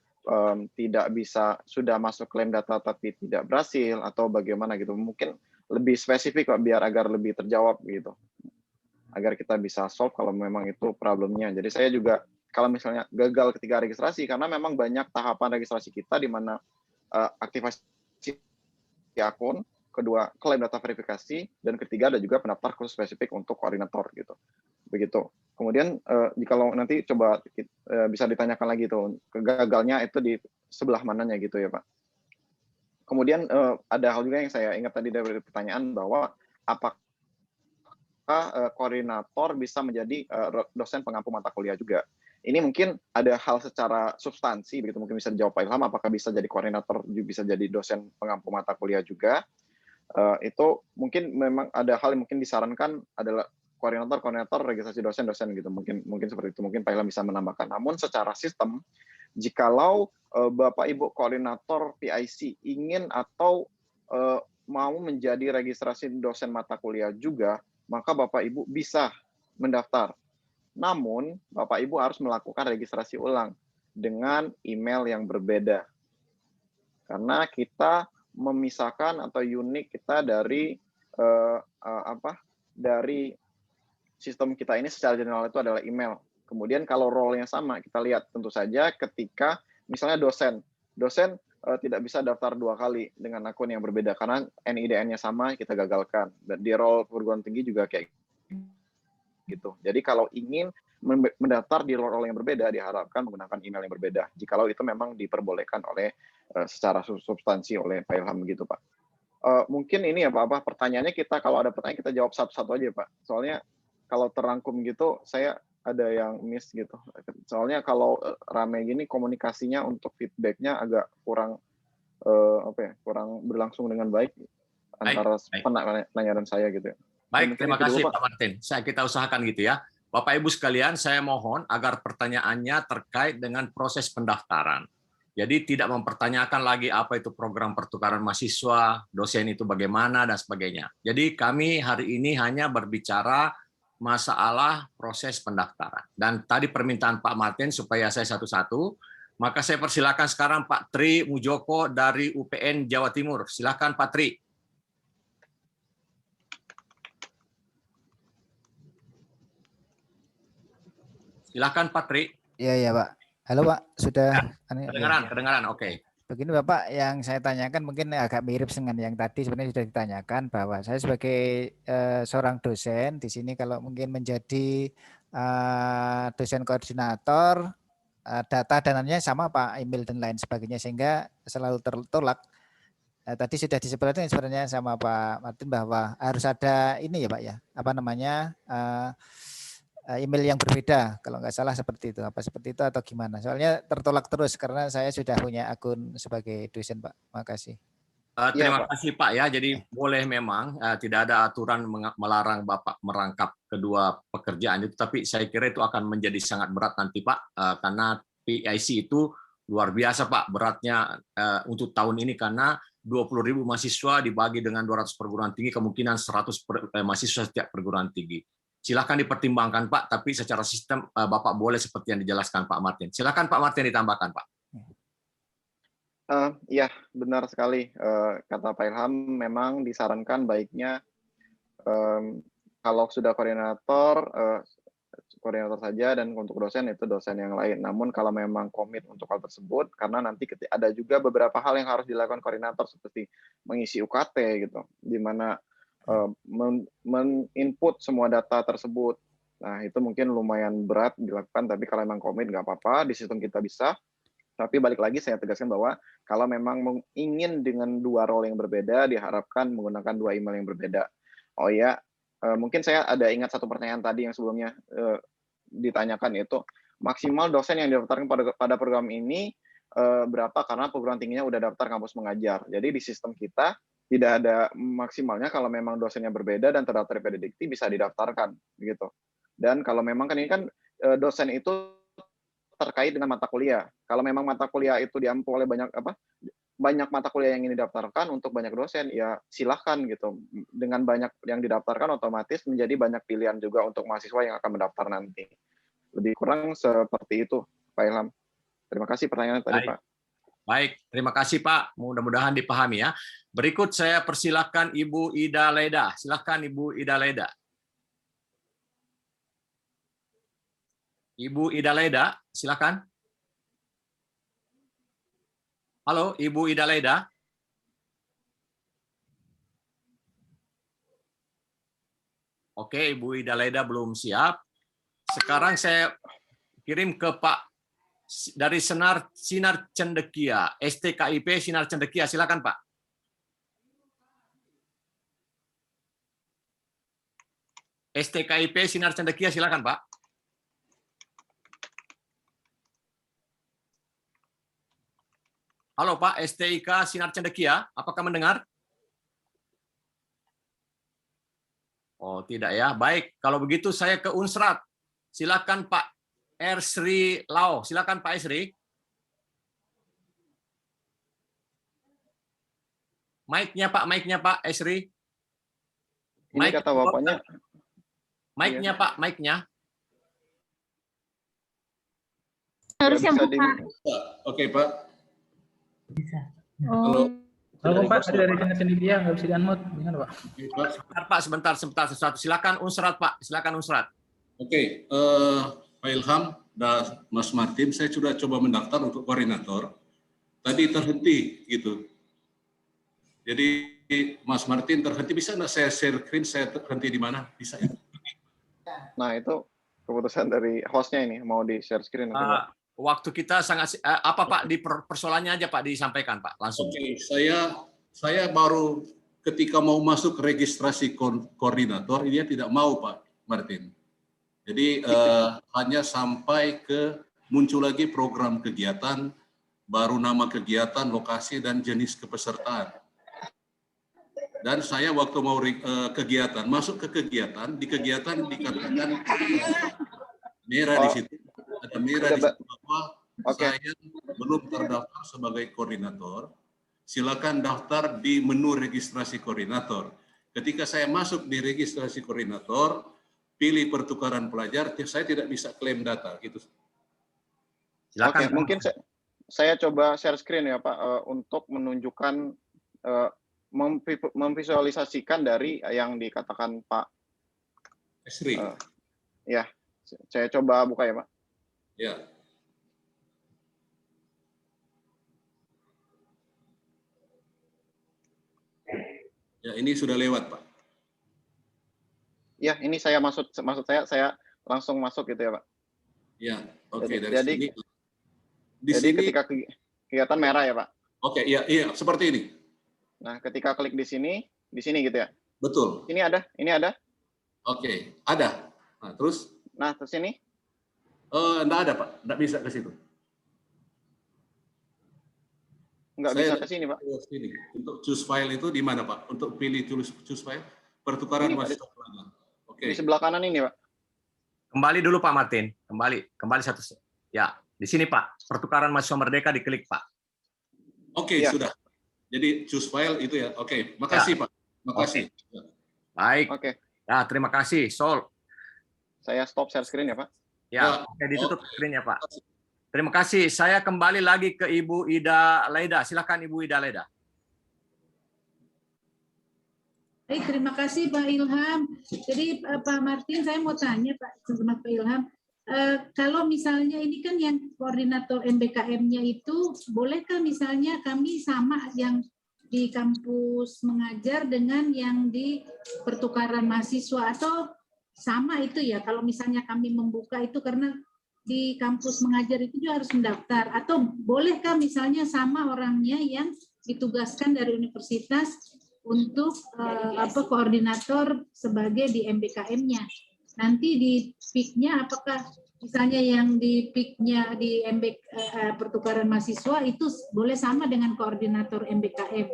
C: tidak bisa sudah masuk klaim data tapi tidak berhasil atau bagaimana gitu? Mungkin lebih spesifik Pak, biar agar lebih terjawab gitu, agar kita bisa solve kalau memang itu problemnya. Jadi saya juga kalau misalnya gagal ketika registrasi, karena memang banyak tahapan registrasi kita di mana aktivasi akun, kedua klaim data verifikasi, dan ketiga ada juga pendaftar khusus spesifik untuk koordinator gitu. Begitu. Kemudian jikalau nanti coba bisa ditanyakan lagi tuh kegagalannya itu di sebelah mananya gitu ya Pak. Kemudian ada hal juga yang saya ingat tadi dari pertanyaan bahwa apakah koordinator bisa menjadi dosen pengampu mata kuliah juga. Ini mungkin ada hal secara substansi, begitu mungkin bisa dijawab Pak Ilham, apakah bisa jadi koordinator, bisa jadi dosen pengampu mata kuliah juga. Itu mungkin memang ada hal yang mungkin disarankan adalah koordinator registrasi dosen gitu. Mungkin seperti itu, mungkin Pak Ilham bisa menambahkan. Namun secara sistem, jikalau Bapak Ibu koordinator PIC ingin atau mau menjadi registrasi dosen mata kuliah juga, maka Bapak Ibu bisa mendaftar. Namun Bapak Ibu harus melakukan registrasi ulang dengan email yang berbeda. Karena kita memisahkan atau unik kita dari dari sistem kita ini secara general itu adalah email. Kemudian kalau role-nya sama, kita lihat tentu saja ketika misalnya dosen tidak bisa daftar 2 kali dengan akun yang berbeda karena NIDN-nya sama, kita gagalkan. Dan di role perguruan tinggi juga kayak gitu. Jadi kalau ingin mendaftar di role yang berbeda, diharapkan menggunakan email yang berbeda. Jikalau itu memang diperbolehkan oleh secara substansi oleh Pak Ilham gitu Pak. Mungkin ini ya Pak, pertanyaannya kita kalau ada pertanyaan kita jawab satu-satu aja Pak. Soalnya kalau terangkum gitu saya ada yang miss gitu. Soalnya kalau rame gini komunikasinya untuk feedback-nya agak kurang kurang berlangsung dengan baik antara penanya dan saya gitu ya.
A: Baik, terima kasih Pak Martin. Kita usahakan gitu ya. Bapak Ibu sekalian, saya mohon agar pertanyaannya terkait dengan proses pendaftaran. Jadi tidak mempertanyakan lagi apa itu program pertukaran mahasiswa, dosen itu bagaimana dan sebagainya. Jadi kami hari ini hanya berbicara masalah proses pendaftaran. Dan tadi permintaan Pak Martin supaya saya satu-satu, maka saya persilakan sekarang Pak Tri Mujoko dari UPN Jawa Timur. Silakan Pak Tri. Silakan Pak Tri.
H: Iya Pak. Halo Pak, sudah
A: kedengaran, oke.
H: Begini Bapak, yang saya tanyakan mungkin agak mirip dengan yang tadi sebenarnya sudah ditanyakan, bahwa saya sebagai seorang dosen di sini kalau mungkin menjadi dosen koordinator, data dananya sama Pak, email dan lain sebagainya, sehingga selalu tertolak. Tadi sudah disebutkan sebenarnya sama Pak Martin bahwa harus ada ini ya Pak ya, email yang berbeda, kalau nggak salah seperti itu. Apa seperti itu atau gimana? Soalnya tertolak terus karena saya sudah punya akun sebagai dosen, Pak. Makasih.
A: Terima kasih Pak ya. Jadi boleh memang tidak ada aturan melarang Bapak merangkap kedua pekerjaan itu, tapi saya kira itu akan menjadi sangat berat nanti Pak, karena PIC itu luar biasa Pak beratnya untuk tahun ini, karena 20.000 mahasiswa dibagi dengan 200 perguruan tinggi, kemungkinan 100 mahasiswa setiap perguruan tinggi. Silakan dipertimbangkan Pak, tapi secara sistem Bapak boleh seperti yang dijelaskan Pak Martin. Silakan Pak Martin ditambahkan Pak.
C: Ya, benar sekali. Kata Pak Ilham, memang disarankan baiknya kalau sudah koordinator saja, dan untuk dosen itu dosen yang lain. Namun kalau memang komit untuk hal tersebut, karena nanti ada juga beberapa hal yang harus dilakukan koordinator seperti mengisi UKT gitu, di mana men-input semua data tersebut. Nah, itu mungkin lumayan berat dilakukan, tapi kalau memang komit nggak apa-apa, di sistem kita bisa. Tapi balik lagi saya tegaskan bahwa kalau memang ingin dengan dua role yang berbeda, diharapkan menggunakan dua email yang berbeda. Oh ya, mungkin saya ada ingat satu pertanyaan tadi yang sebelumnya ditanyakan, itu maksimal dosen yang didaftarkan pada program ini berapa, karena perguruan tingginya udah daftar kampus mengajar. Jadi di sistem kita tidak ada maksimalnya, kalau memang dosennya berbeda dan terdaftar di PDDikti bisa didaftarkan gitu. Dan kalau memang kan ini kan dosen itu terkait dengan mata kuliah. Kalau memang mata kuliah itu diampu oleh banyak mata kuliah yang ingin didaftarkan untuk banyak dosen, ya silahkan gitu. Dengan banyak yang didaftarkan otomatis menjadi banyak pilihan juga untuk mahasiswa yang akan mendaftar nanti. Lebih kurang seperti itu, Pak Ilham. Terima kasih pertanyaannya tadi, Pak.
A: Baik, terima kasih Pak. Mudah-mudahan dipahami ya. Berikut saya persilakan Ibu Ida Leda. Silakan Ibu Ida Leda. Ibu Ida Leda, silakan. Halo, Ibu Ida Leda. Oke, Ibu Ida Leda belum siap. Sekarang saya kirim ke Pak dari Sinar Cendekia, STKIP Sinar Cendekia, silakan Pak. STKIP Sinar Cendekia, silakan Pak. Halo Pak, STIK Sinar Cendekia, apakah mendengar? Oh tidak ya, baik. Kalau begitu saya ke Unsrat. Silakan Pak Esri Lau, silakan Pak Esri. Mic-nya Pak Esri.
C: Ini kata bapaknya.
A: Mic-nya Pak, mic-nya.
I: Harusnya buka.
J: Oke Pak.
I: Bisa.
J: Halo.
E: Halo Pak, dari Dinas Pendidikan nggak bisa di-unmute, gimana Pak?
A: Sebentar Pak. Silakan Unsrat Pak, silakan Unsrat.
J: Oke, Pak Ilham dan Mas Martin, saya sudah coba mendaftar untuk koordinator. Tadi terhenti gitu. Jadi Mas Martin terhenti, bisa nggak saya share screen, saya terhenti di mana? Bisa ya?
C: Nah itu keputusan dari hostnya ini, mau di share screen atau enggak?
A: Waktu kita sangat apa Pak, di persoalannya aja Pak disampaikan Pak langsung.
J: Oke, saya baru ketika mau masuk registrasi koordinator, dia tidak mau Pak Martin. Jadi hanya sampai ke muncul lagi program kegiatan, baru nama kegiatan, lokasi dan jenis kepesertaan. Dan saya waktu mau kegiatan, masuk ke kegiatan, di kegiatan dikatakan merah di situ. Ada merah di situ bahwa saya belum terdaftar sebagai koordinator. Silakan daftar di menu registrasi koordinator. Ketika saya masuk di registrasi koordinator, pilih pertukaran pelajar, saya tidak bisa klaim data gitu.
C: Silakan. Oke, mungkin saya coba share screen ya Pak, untuk menunjukkan memvisualisasikan dari yang dikatakan Pak
J: Esri.
C: Ya, saya coba buka ya Pak.
J: Ya. Ya, ini sudah lewat, Pak.
C: Ya, ini saya maksud saya langsung masuk gitu ya, Pak.
J: Ya, oke.
C: Jadi sini ketika kegiatan merah ya, Pak.
J: Oke, iya, seperti ini.
C: Nah, ketika klik di sini gitu ya.
J: Betul.
C: Ini ada.
J: Oke, ada. Nah, terus
C: Nah, terus ini?
J: Enggak ada, Pak. Enggak bisa ke situ.
C: Nggak bisa ke sini, Pak.
J: Sini. Untuk choose file itu di mana, Pak? Untuk pilih choose file, pertukaran
C: Ini,
J: mahasiswa
C: Pak,
J: pelajar. Oke.
C: di sebelah kanan ini, Pak.
A: Kembali dulu Pak Martin, kembali satu. Ya, di sini Pak, pertukaran mahasiswa merdeka diklik Pak.
J: Oke,
C: Ya.
J: sudah. Jadi choose file itu ya. Oke, makasih
A: Ya.
J: Pak. Makasih.
A: Baik.
C: Oke.
A: Ya, terima kasih, Sol.
C: Saya stop share screen ya, Pak.
A: Ya, oke, ditutup screen-nya Pak. Terima kasih. Saya kembali lagi ke Ibu Ida Leda. Silakan Ibu Ida Leda.
I: Baik, terima kasih Pak Ilham. Jadi Pak Martin, saya mau tanya sama Pak Ilham, kalau misalnya ini kan yang koordinator MBKM-nya itu, bolehkah misalnya kami sama yang di kampus mengajar dengan yang di pertukaran mahasiswa, atau sama itu ya, kalau misalnya kami membuka itu karena di kampus mengajar itu juga harus mendaftar, atau bolehkah misalnya sama orangnya yang ditugaskan dari universitas untuk koordinator sebagai di MBKM-nya. Nanti di PIK-nya apakah misalnya yang di PIK-nya di pertukaran mahasiswa itu boleh sama dengan koordinator MBKM?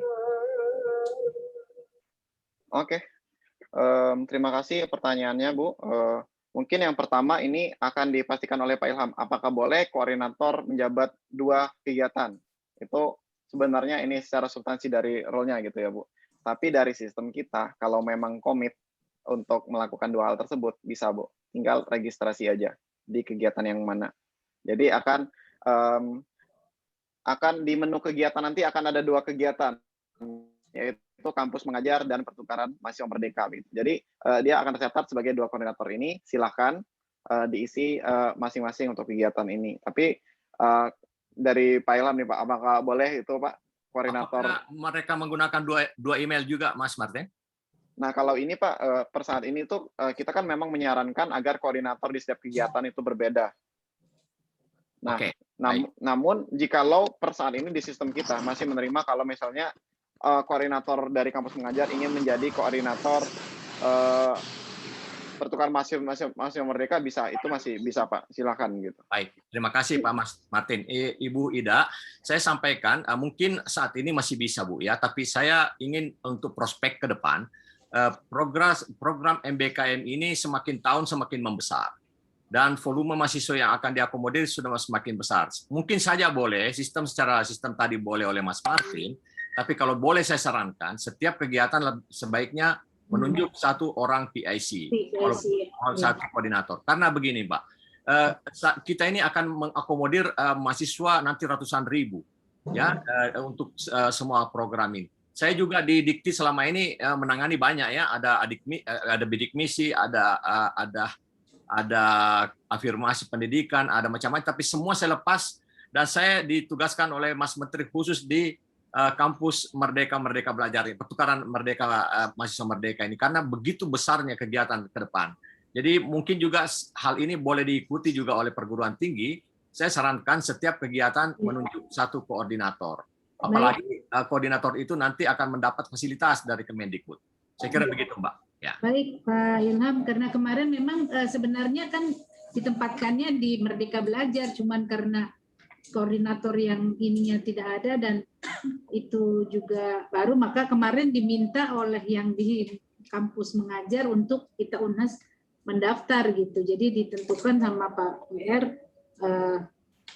C: Oke. Terima kasih pertanyaannya, Bu. Mungkin yang pertama ini akan dipastikan oleh Pak Ilham, apakah boleh koordinator menjabat 2 kegiatan? Itu sebenarnya ini secara substansi dari role-nya gitu ya, Bu. Tapi dari sistem kita, kalau memang komit untuk melakukan 2 hal tersebut, bisa, Bu. Tinggal registrasi aja di kegiatan yang mana. Jadi akan di menu kegiatan nanti akan ada 2 kegiatan, yaitu kampus mengajar dan pertukaran mahasiswa merdeka. Jadi dia akan tercatat sebagai 2 koordinator ini. Silakan diisi masing-masing untuk kegiatan ini. Tapi dari Pak Ilham nih Pak, apakah boleh itu Pak koordinator?
A: Apakah mereka menggunakan dua email juga, Mas Martin?
C: Nah kalau ini Pak, per saat ini tuh kita kan memang menyarankan agar koordinator di setiap kegiatan itu berbeda. Nah, namun jikalau per saat ini di sistem kita masih menerima kalau misalnya koordinator dari kampus mengajar ingin menjadi koordinator pertukaran mahasiswa merdeka, bisa, itu masih bisa Pak, silakan gitu.
A: Baik, terima kasih Pak Mas Martin. Ibu Ida, saya sampaikan mungkin saat ini masih bisa Bu ya, tapi saya ingin untuk prospek ke depan, program MBKM ini semakin tahun semakin membesar dan volume mahasiswa yang akan diakomodir sudah semakin besar. Mungkin saja boleh secara sistem tadi boleh oleh Mas Martin. Tapi kalau boleh saya sarankan, setiap kegiatan sebaiknya menunjuk 1 orang PIC, satu koordinator. Karena begini, Pak, kita ini akan mengakomodir mahasiswa nanti ratusan ribu, ya, untuk semua program ini. Saya juga di Dikti selama ini menangani banyak ya, ada bidik misi, ada afirmasi pendidikan, ada macam-macam. Tapi semua saya lepas dan saya ditugaskan oleh Mas Menteri khusus di kampus Merdeka Belajar, pertukaran mahasiswa merdeka ini, karena begitu besarnya kegiatan ke depan. Jadi mungkin juga hal ini boleh diikuti juga oleh perguruan tinggi. Saya sarankan setiap kegiatan menunjuk 1 koordinator. Apalagi koordinator itu nanti akan mendapat fasilitas dari Kemendikbud. Saya kira begitu, Mbak. Ya.
I: Baik, Pak Ilham, karena kemarin memang sebenarnya kan ditempatkannya di Merdeka Belajar, cuman karena koordinator yang ininya tidak ada dan itu juga baru, maka kemarin diminta oleh yang di kampus mengajar untuk kita UNHAS mendaftar gitu. Jadi ditentukan sama Pak WR,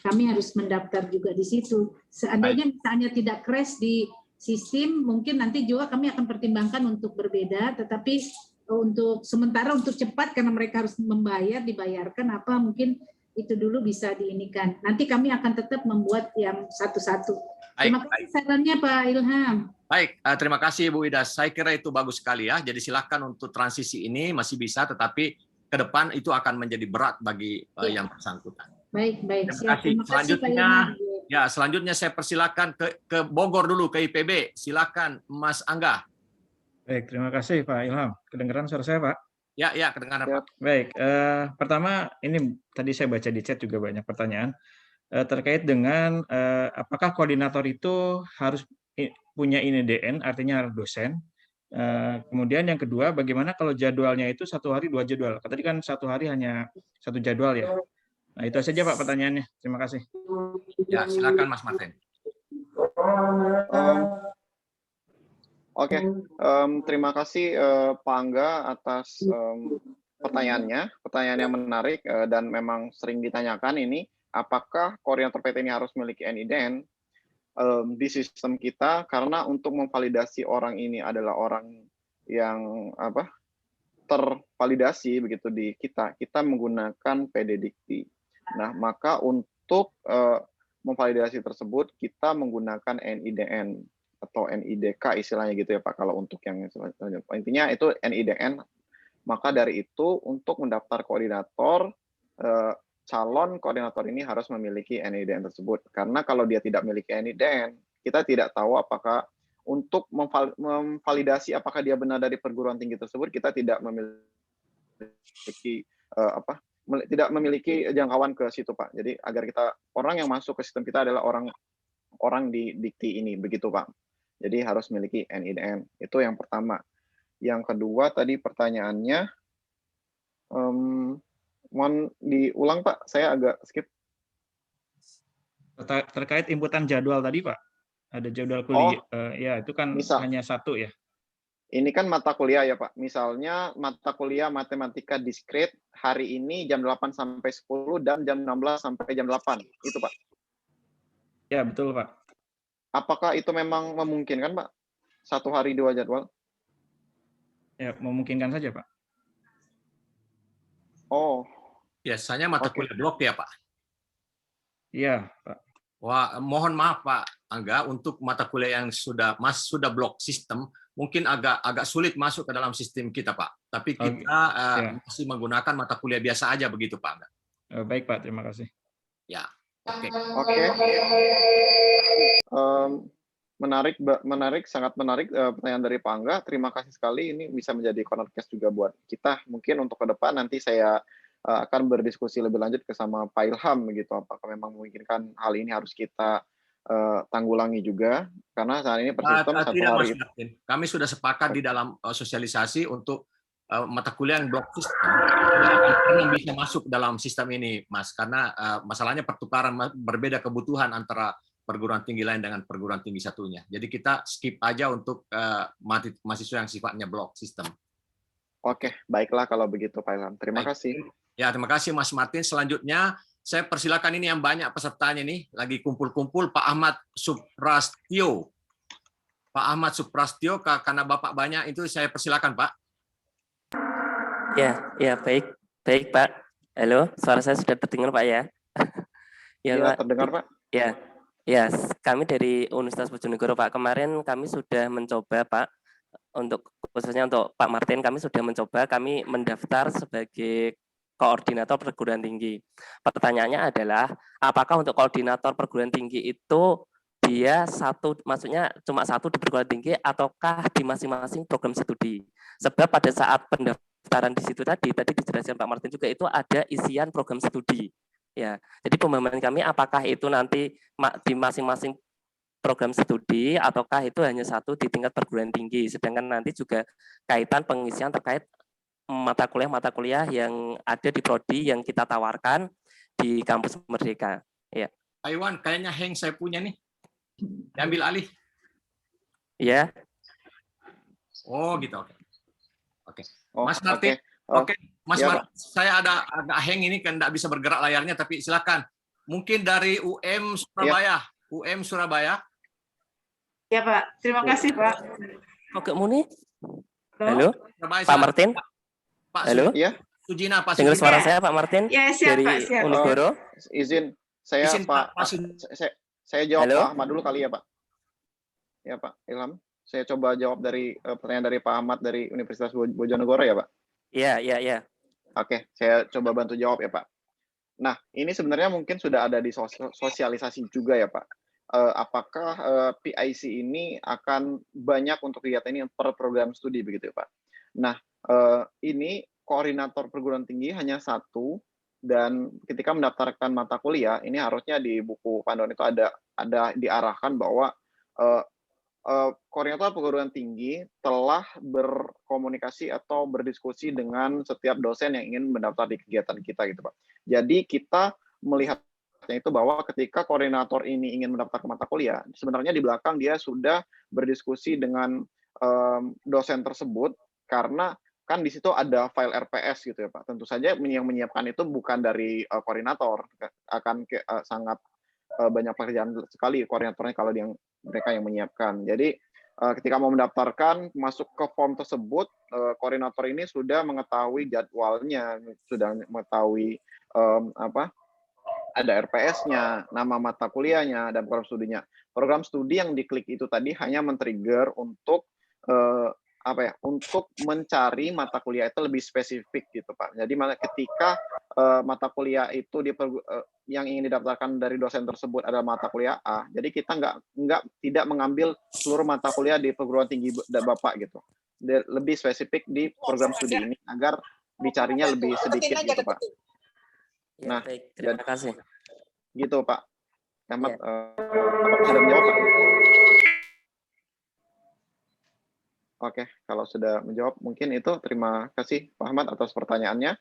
I: kami harus mendaftar juga di situ. Seandainya misalnya tidak crash di sistem, mungkin nanti juga kami akan pertimbangkan untuk berbeda, tetapi untuk sementara untuk cepat karena mereka harus dibayarkan apa, mungkin itu dulu bisa diinikan. Nanti kami akan tetap membuat yang satu-satu. Terima kasih sarannya Pak Ilham.
A: Baik, terima kasih Bu Ida. Saya kira itu bagus sekali ya. Jadi silakan untuk transisi ini masih bisa, tetapi ke depan itu akan menjadi berat bagi yang bersangkutan.
I: Baik.
A: Terima kasih. Selanjutnya saya persilakan ke Bogor dulu, ke IPB. Silakan Mas Angga.
K: Baik, terima kasih Pak Ilham. Kedengaran suara saya Pak?
A: Ya, kedengaran Pak.
K: Baik, pertama ini tadi saya baca di chat juga banyak pertanyaan terkait dengan apakah koordinator itu harus punya INDN, artinya dosen, Kemudian yang kedua, bagaimana kalau jadwalnya itu 1 hari 2 jadwal? Tadi kan 1 hari hanya 1 jadwal ya. Nah, itu saja Pak pertanyaannya. Terima kasih.
A: Ya, silakan Mas Martin.
C: Oke, terima kasih Pak Angga atas pertanyaannya. Pertanyaan yang menarik dan memang sering ditanyakan ini, apakah koordinator PT ini harus memiliki NIDN di sistem kita, karena untuk memvalidasi orang ini adalah orang yang tervalidasi begitu di kita menggunakan PD Dikti. Nah, maka untuk memvalidasi tersebut kita menggunakan NIDN atau NIDK istilahnya gitu ya Pak, kalau untuk yang intinya itu NIDN. Maka dari itu untuk mendaftar koordinator, calon koordinator ini harus memiliki NIDN tersebut. Karena kalau dia tidak memiliki NIDN, kita tidak tahu apakah untuk memvalidasi apakah dia benar dari perguruan tinggi tersebut, kita tidak memiliki tidak memiliki jangkauan ke situ Pak. Jadi agar orang yang masuk ke sistem kita adalah orang di Dikti ini, begitu Pak. Jadi harus memiliki NIDN. Itu yang pertama. Yang kedua tadi pertanyaannya, mohon diulang Pak, saya agak skip.
K: Terkait inputan jadwal tadi Pak, ada jadwal kuliah, ya itu kan hanya 1 ya.
C: Ini kan mata kuliah ya Pak, misalnya mata kuliah matematika diskrit hari ini jam 8 sampai 10 dan jam 16 sampai jam 8, itu Pak?
K: Ya betul Pak.
C: Apakah itu memang memungkinkan Pak? 1 hari 2 jadwal?
K: Ya, memungkinkan saja Pak.
C: Oh.
A: Biasanya mata kuliah blok ya Pak?
K: Iya Pak.
A: Wah, mohon maaf Pak Angga, untuk mata kuliah yang sudah blok sistem, mungkin agak sulit masuk ke dalam sistem kita Pak. Tapi kita masih menggunakan mata kuliah biasa aja begitu Pak Angga.
K: Baik Pak, terima kasih.
A: Ya, oke.
C: Menarik, sangat menarik pertanyaan dari Pak Angga. Terima kasih sekali, ini bisa menjadi corner case juga buat kita. Mungkin untuk ke depan nanti saya akan berdiskusi lebih lanjut bersama Pak Ilham begitu, apakah memang memungkinkan hal ini harus kita tanggulangi juga, karena saat ini persistem 1 hari.
A: Mas Martin, kami sudah sepakat di dalam sosialisasi untuk mata kuliah yang blok sistem yang bisa masuk dalam sistem ini, Mas, karena masalahnya pertukaran berbeda kebutuhan antara perguruan tinggi lain dengan perguruan tinggi satunya. Jadi kita skip aja untuk mahasiswa yang sifatnya blok sistem.
C: Oke, baiklah kalau begitu Pak Ilham. Terima kasih.
A: Ya, terima kasih Mas Martin. Selanjutnya saya persilakan, ini yang banyak pesertanya nih, lagi kumpul-kumpul, Pak Ahmad Suprastio. Pak Ahmad Suprastio, karena Bapak banyak itu saya persilakan Pak.
L: Ya baik Pak. Halo, suara saya sudah terdengar Pak ya?
C: Ya Pak. Terdengar Pak.
L: Ya, kami dari Universitas Bojonegoro Pak. Kemarin kami sudah mencoba Pak, khususnya untuk Pak Martin, kami sudah mencoba, kami mendaftar sebagai koordinator perguruan tinggi. Pertanyaannya adalah, apakah untuk koordinator perguruan tinggi itu dia maksudnya cuma 1 di perguruan tinggi ataukah di masing-masing program studi? Sebab pada saat pendaftaran di situ tadi dijelaskan Pak Martin juga, itu ada isian program studi. Ya, jadi pemahaman kami apakah itu nanti di masing-masing program studi ataukah itu hanya 1 di tingkat perguruan tinggi, sedangkan nanti juga kaitan pengisian terkait mata kuliah yang ada di prodi yang kita tawarkan di kampus Merdeka. Ya.
A: Pak Iwan, kayaknya hang saya punya nih. Diambil alih.
L: Ya.
A: Oh gitu, oke.
C: Oh,
A: Mas Martin, oke. Mas
C: ya,
A: Martin, saya ada hang ini kan tidak bisa bergerak layarnya, tapi silakan. Mungkin dari UM Surabaya. Ya. UM Surabaya.
M: Ya Pak, terima kasih Pak.
L: Oke, Muni. Halo, Pak Martin.
A: Pak
L: halo.
C: Ya.
A: Sujina, Pak
L: Dengar
A: Sujina.
L: suara saya Pak Martin?
M: Ya, siap,
L: dari
M: Pak, siap.
L: Unigoro.
C: Izin saya jawab
L: Halo?
C: Pak Ahmad dulu kali ya Pak. Ya Pak Ilham, saya coba jawab dari pertanyaan dari Pak Ahmad dari Universitas Bojonegoro ya Pak.
L: Iya.
C: Oke, saya coba bantu jawab ya Pak. Nah, ini sebenarnya mungkin sudah ada di sosialisasi juga ya Pak. Apakah PIC ini akan banyak untuk kegiatan ini per program studi begitu ya Pak? Nah, ini koordinator perguruan tinggi hanya 1, dan ketika mendaftarkan mata kuliah ini harusnya di buku panduan itu ada diarahkan bahwa koordinator perguruan tinggi telah berkomunikasi atau berdiskusi dengan setiap dosen yang ingin mendaftar di kegiatan kita gitu Pak. Jadi kita melihatnya itu bahwa ketika koordinator ini ingin mendaftar ke mata kuliah, sebenarnya di belakang dia sudah berdiskusi dengan dosen tersebut, karena kan di situ ada file RPS gitu ya Pak. Tentu saja yang menyiapkan itu bukan dari koordinator, akan sangat banyak pekerjaan sekali koordinatornya kalau mereka yang menyiapkan. Jadi ketika mau mendaftarkan, masuk ke form tersebut, koordinator ini sudah mengetahui jadwalnya, sudah mengetahui ada RPS-nya, nama mata kuliahnya, dan program studinya. Program studi yang diklik itu tadi hanya men-trigger untuk untuk mencari mata kuliah itu lebih spesifik gitu Pak. Jadi ketika mata kuliah itu yang ingin didaftarkan dari dosen tersebut adalah mata kuliah A, jadi kita tidak mengambil seluruh mata kuliah di perguruan tinggi Bapak gitu. Lebih spesifik di program studi ini agar dicarinya lebih sedikit gitu Pak.
L: Nah, baik, terima kasih.
C: Gitu Pak. Ahmad, apakah sudah menjawab Pak? Oke, kalau sudah menjawab mungkin itu. Terima kasih Pak Ahmad atas pertanyaannya.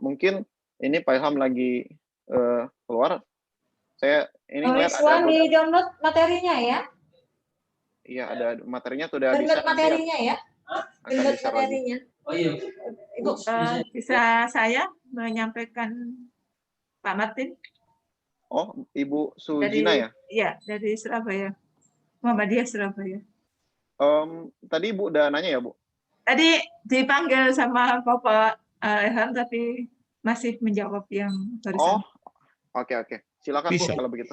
C: Mungkin ini Pak Ilham lagi keluar. Saya ini
N: Iswan di download materinya ya?
C: Iya, ada materinya sudah
N: download
C: bisa.
N: Materinya ya? Download materinya.
M: Oh iya. Ibu, bisa saya menyampaikan Pak Martin?
C: Oh, Ibu Sujina ya?
M: Iya, dari Surabaya. Muhammadiyah Surabaya.
C: Tadi Ibu udah nanya ya, Bu?
M: Tadi dipanggil sama Bapak Ilham, tapi masih menjawab yang barusan.
C: Oh, oke. Silakan Bu kalau begitu.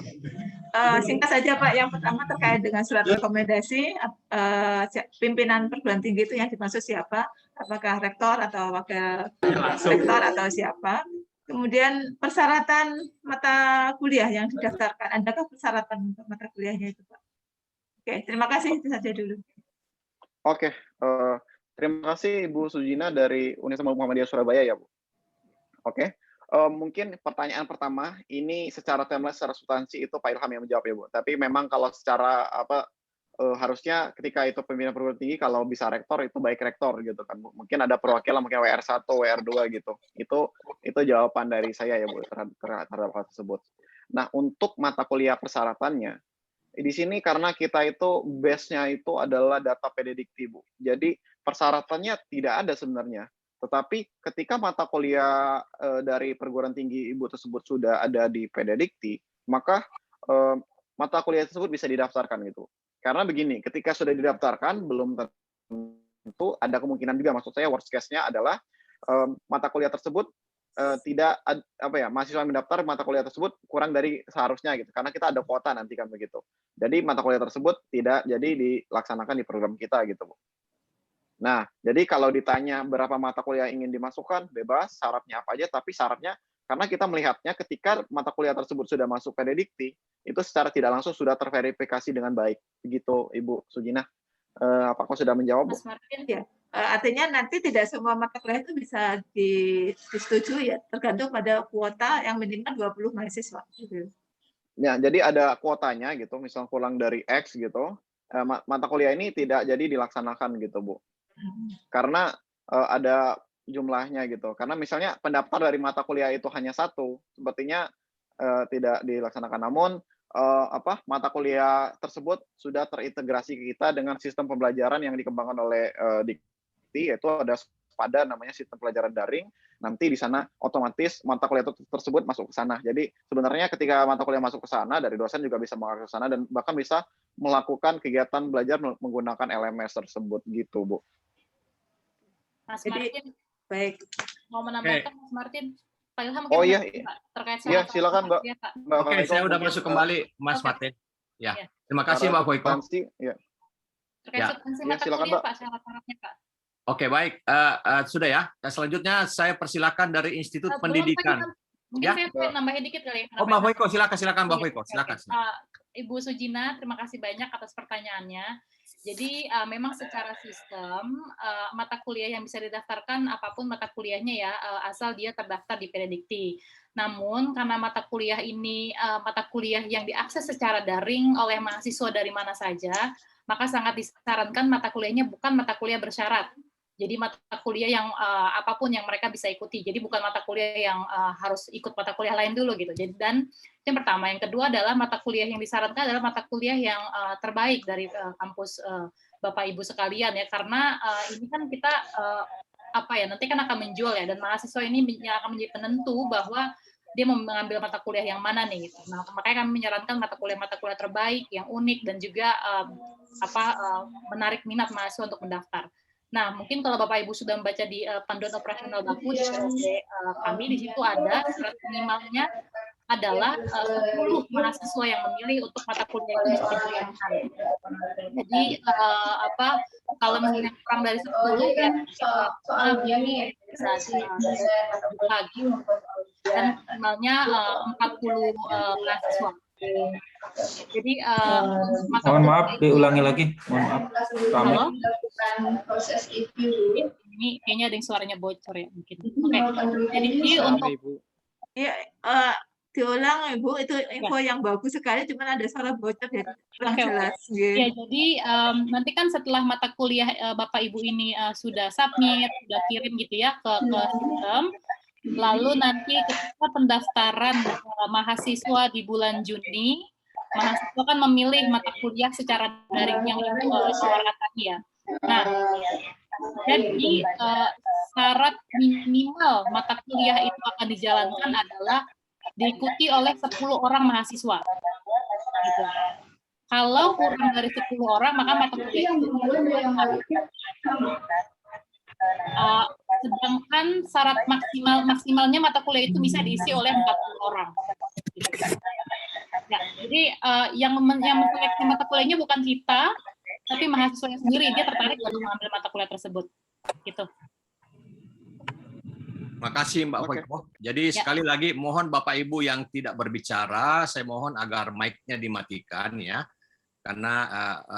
M: Singkat saja Pak, yang pertama terkait dengan surat rekomendasi pimpinan perguruan tinggi itu yang dimaksud siapa? Apakah rektor atau wakil rektor atau siapa? Kemudian persyaratan mata kuliah yang didaftarkan, adakah persyaratan untuk mata kuliahnya itu Pak? Oke, terima kasih, itu saja dulu.
C: Oke, terima kasih Ibu Sujina dari Universitas Muhammadiyah Surabaya ya Bu. Oke, mungkin pertanyaan pertama ini secara timeline, secara substansi itu Pak Ilham yang menjawab ya Bu. Tapi memang kalau secara harusnya ketika itu pimpinan perguruan tinggi kalau bisa rektor itu baik rektor gitu kan Bu. Mungkin ada perwakilan mungkin WR1, WR2 gitu. Itu jawaban dari saya ya Bu terhadap hal tersebut. Nah, untuk mata kuliah persyaratannya di sini karena kita itu base-nya itu adalah data PDDikti, Bu. Jadi persyaratannya tidak ada sebenarnya. Tetapi ketika mata kuliah dari perguruan tinggi Ibu tersebut sudah ada di PDDikti, maka mata kuliah tersebut bisa didaftarkan gitu. Karena begini, ketika sudah didaftarkan belum tentu ada kemungkinan juga, maksud saya worst case-nya adalah mata kuliah tersebut tidak mahasiswa yang mendaftar mata kuliah tersebut kurang dari seharusnya gitu, karena kita ada kuota nanti kan begitu. Jadi mata kuliah tersebut tidak jadi dilaksanakan di program kita gitu Bu. Nah, jadi kalau ditanya berapa mata kuliah ingin dimasukkan, bebas, syaratnya apa aja, tapi syaratnya karena kita melihatnya ketika mata kuliah tersebut sudah masuk PDDikti, itu secara tidak langsung sudah terverifikasi dengan baik. Begitu Ibu Sujina. Apakah sudah menjawab Bu?
M: Mas Martin ya. Artinya nanti tidak semua mata kuliah itu bisa disetujui ya, tergantung pada kuota yang minimal 20 mahasiswa. Gitu.
C: Ya, jadi ada kuotanya gitu, misal kurang dari X gitu, mata kuliah ini tidak jadi dilaksanakan gitu Bu. Karena ada jumlahnya gitu. Karena misalnya pendaftar dari mata kuliah itu hanya satu, sepertinya tidak dilaksanakan. Namun mata kuliah tersebut sudah terintegrasi ke kita dengan sistem pembelajaran yang dikembangkan oleh Dikti, yaitu ada pada namanya sistem pelajaran daring. Nanti di sana otomatis mata kuliah tersebut masuk ke sana. Jadi sebenarnya ketika mata kuliah masuk ke sana, dari dosen juga bisa masuk ke sana dan bahkan bisa melakukan kegiatan belajar menggunakan LMS tersebut gitu Bu.
O: Mas Martin, baik. Mau menambahkan Mas Martin? Pak Ilham mungkin terkait
C: Iya, silakan Mbak.
A: Oke, saya udah masuk kembali Mas Martin. Ya, terima kasih Mbak Koiko.
O: Terkait substansi mata kuliah Pak, syarat-syaratnya Pak.
A: Oke, baik. Sudah ya. Selanjutnya saya persilakan dari Institut Pendidikan.
O: Mungkin
A: Ya.
O: saya pengen nambahin dikit kali.
A: Oh, Mbak Hoiko, silakan Mbak Hoiko, silakan.
O: Ibu Sujina, terima kasih banyak atas pertanyaannya. Jadi memang secara sistem mata kuliah yang bisa didaftarkan apapun mata kuliahnya ya, asal dia terdaftar di Pededikti. Namun karena mata kuliah ini mata kuliah yang diakses secara daring oleh mahasiswa dari mana saja, maka sangat disarankan mata kuliahnya bukan mata kuliah bersyarat. Jadi mata kuliah yang apapun yang mereka bisa ikuti. Jadi bukan mata kuliah yang harus ikut mata kuliah lain dulu gitu. Jadi dan yang pertama, yang kedua adalah mata kuliah yang disarankan adalah mata kuliah yang terbaik dari kampus Bapak Ibu sekalian ya. Karena ini kan kita nanti kan akan menjual ya, dan mahasiswa ini yang akan menjadi penentu bahwa dia mau mengambil mata kuliah yang mana nih gitu. Nah, makanya kami menyarankan mata kuliah terbaik, yang unik dan juga menarik minat mahasiswa untuk mendaftar. Nah, mungkin kalau Bapak Ibu sudah membaca di panduan operasional baku di kami, di situ ada syarat minimalnya adalah 10 mahasiswa yang memilih untuk mata kuliah itu bisa dipilihkan. Jadi kalau misalnya kurang dari 10 ya bisa lagi dan minimalnya 40 mahasiswa. Jadi
P: mohon maaf diulangi lagi, mohon maaf.
O: Halo? Ini kayaknya ada yang suaranya bocor ya mungkin. Oke. Jadi untuk
M: ya diulang Ibu, itu info yang bagus sekali, cuman ada suara bocor ya, kurang jelas.
O: Ya, jadi nanti kan setelah mata kuliah Bapak Ibu ini sudah submit, sudah kirim gitu ya ke sistem, lalu nanti ketika pendaftaran mahasiswa di bulan Juni, mahasiswa kan memilih mata kuliah secara daring yang itu syarat tadi ya. Nah, jadi syarat minimal mata kuliah itu akan dijalankan adalah diikuti oleh 10 orang mahasiswa. Gitu. Kalau kurang dari 10 orang, maka mata kuliah itu sedangkan syarat maksimalnya mata kuliah itu bisa diisi oleh 40 orang. Gitu. Ya, jadi yang menseleksi mata kuliahnya bukan kita, tapi mahasiswa sendiri, dia tertarik untuk mengambil mata kuliah tersebut. Gitu.
A: Makasih Mbak Hoiko. Jadi sekali lagi mohon Bapak Ibu yang tidak berbicara, saya mohon agar mic-nya dimatikan ya, karena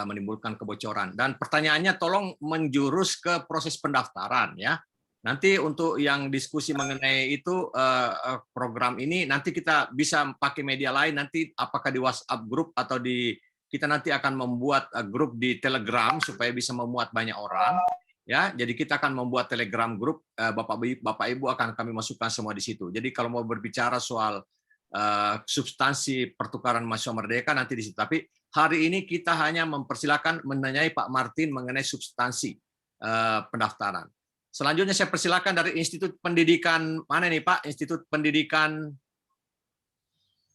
A: menimbulkan kebocoran. Dan pertanyaannya tolong menjurus ke proses pendaftaran ya. Nanti untuk yang diskusi mengenai itu program ini nanti kita bisa pakai media lain, nanti apakah di WhatsApp grup atau kita nanti akan membuat grup di Telegram supaya bisa memuat banyak orang. Ya, jadi kita akan membuat Telegram grup, Bapak Ibu akan kami masukkan semua di situ. Jadi kalau mau berbicara soal substansi pertukaran mahasiswa merdeka nanti di situ. Tapi hari ini kita hanya mempersilakan menanyai Pak Martin mengenai substansi pendaftaran. Selanjutnya saya persilakan dari Institut Pendidikan mana nih Pak? Institut Pendidikan.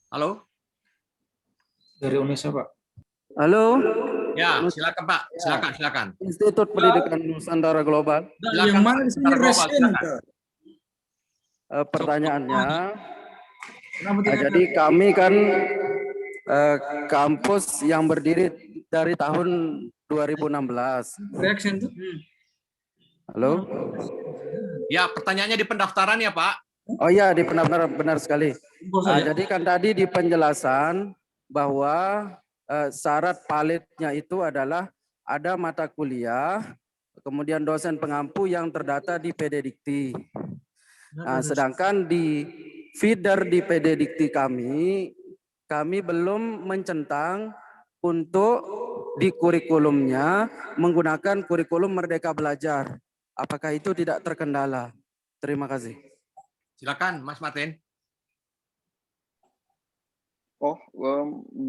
A: Halo?
P: Dari Unesa Pak.
Q: Halo.
A: Ya, silakan Pak. Silakan.
Q: Institut Pendidikan Nusantara Global.
A: Silakan, yang mana di sini resen?
Q: Pertanyaannya, jadi kami kan kampus yang berdiri dari tahun 2016. Halo?
A: Ya, pertanyaannya di pendaftaran ya Pak?
Q: Oh iya, di pendaftaran, benar sekali. Jadi kan tadi di penjelasan bahwa syarat palitnya itu adalah ada mata kuliah, kemudian dosen pengampu yang terdata di Pededikti. Nah, sedangkan di feeder di Pededikti kami belum mencentang untuk di kurikulumnya menggunakan kurikulum Merdeka Belajar. Apakah itu tidak terkendala? Terima kasih.
A: Silakan, Mas Martin.
C: Oh,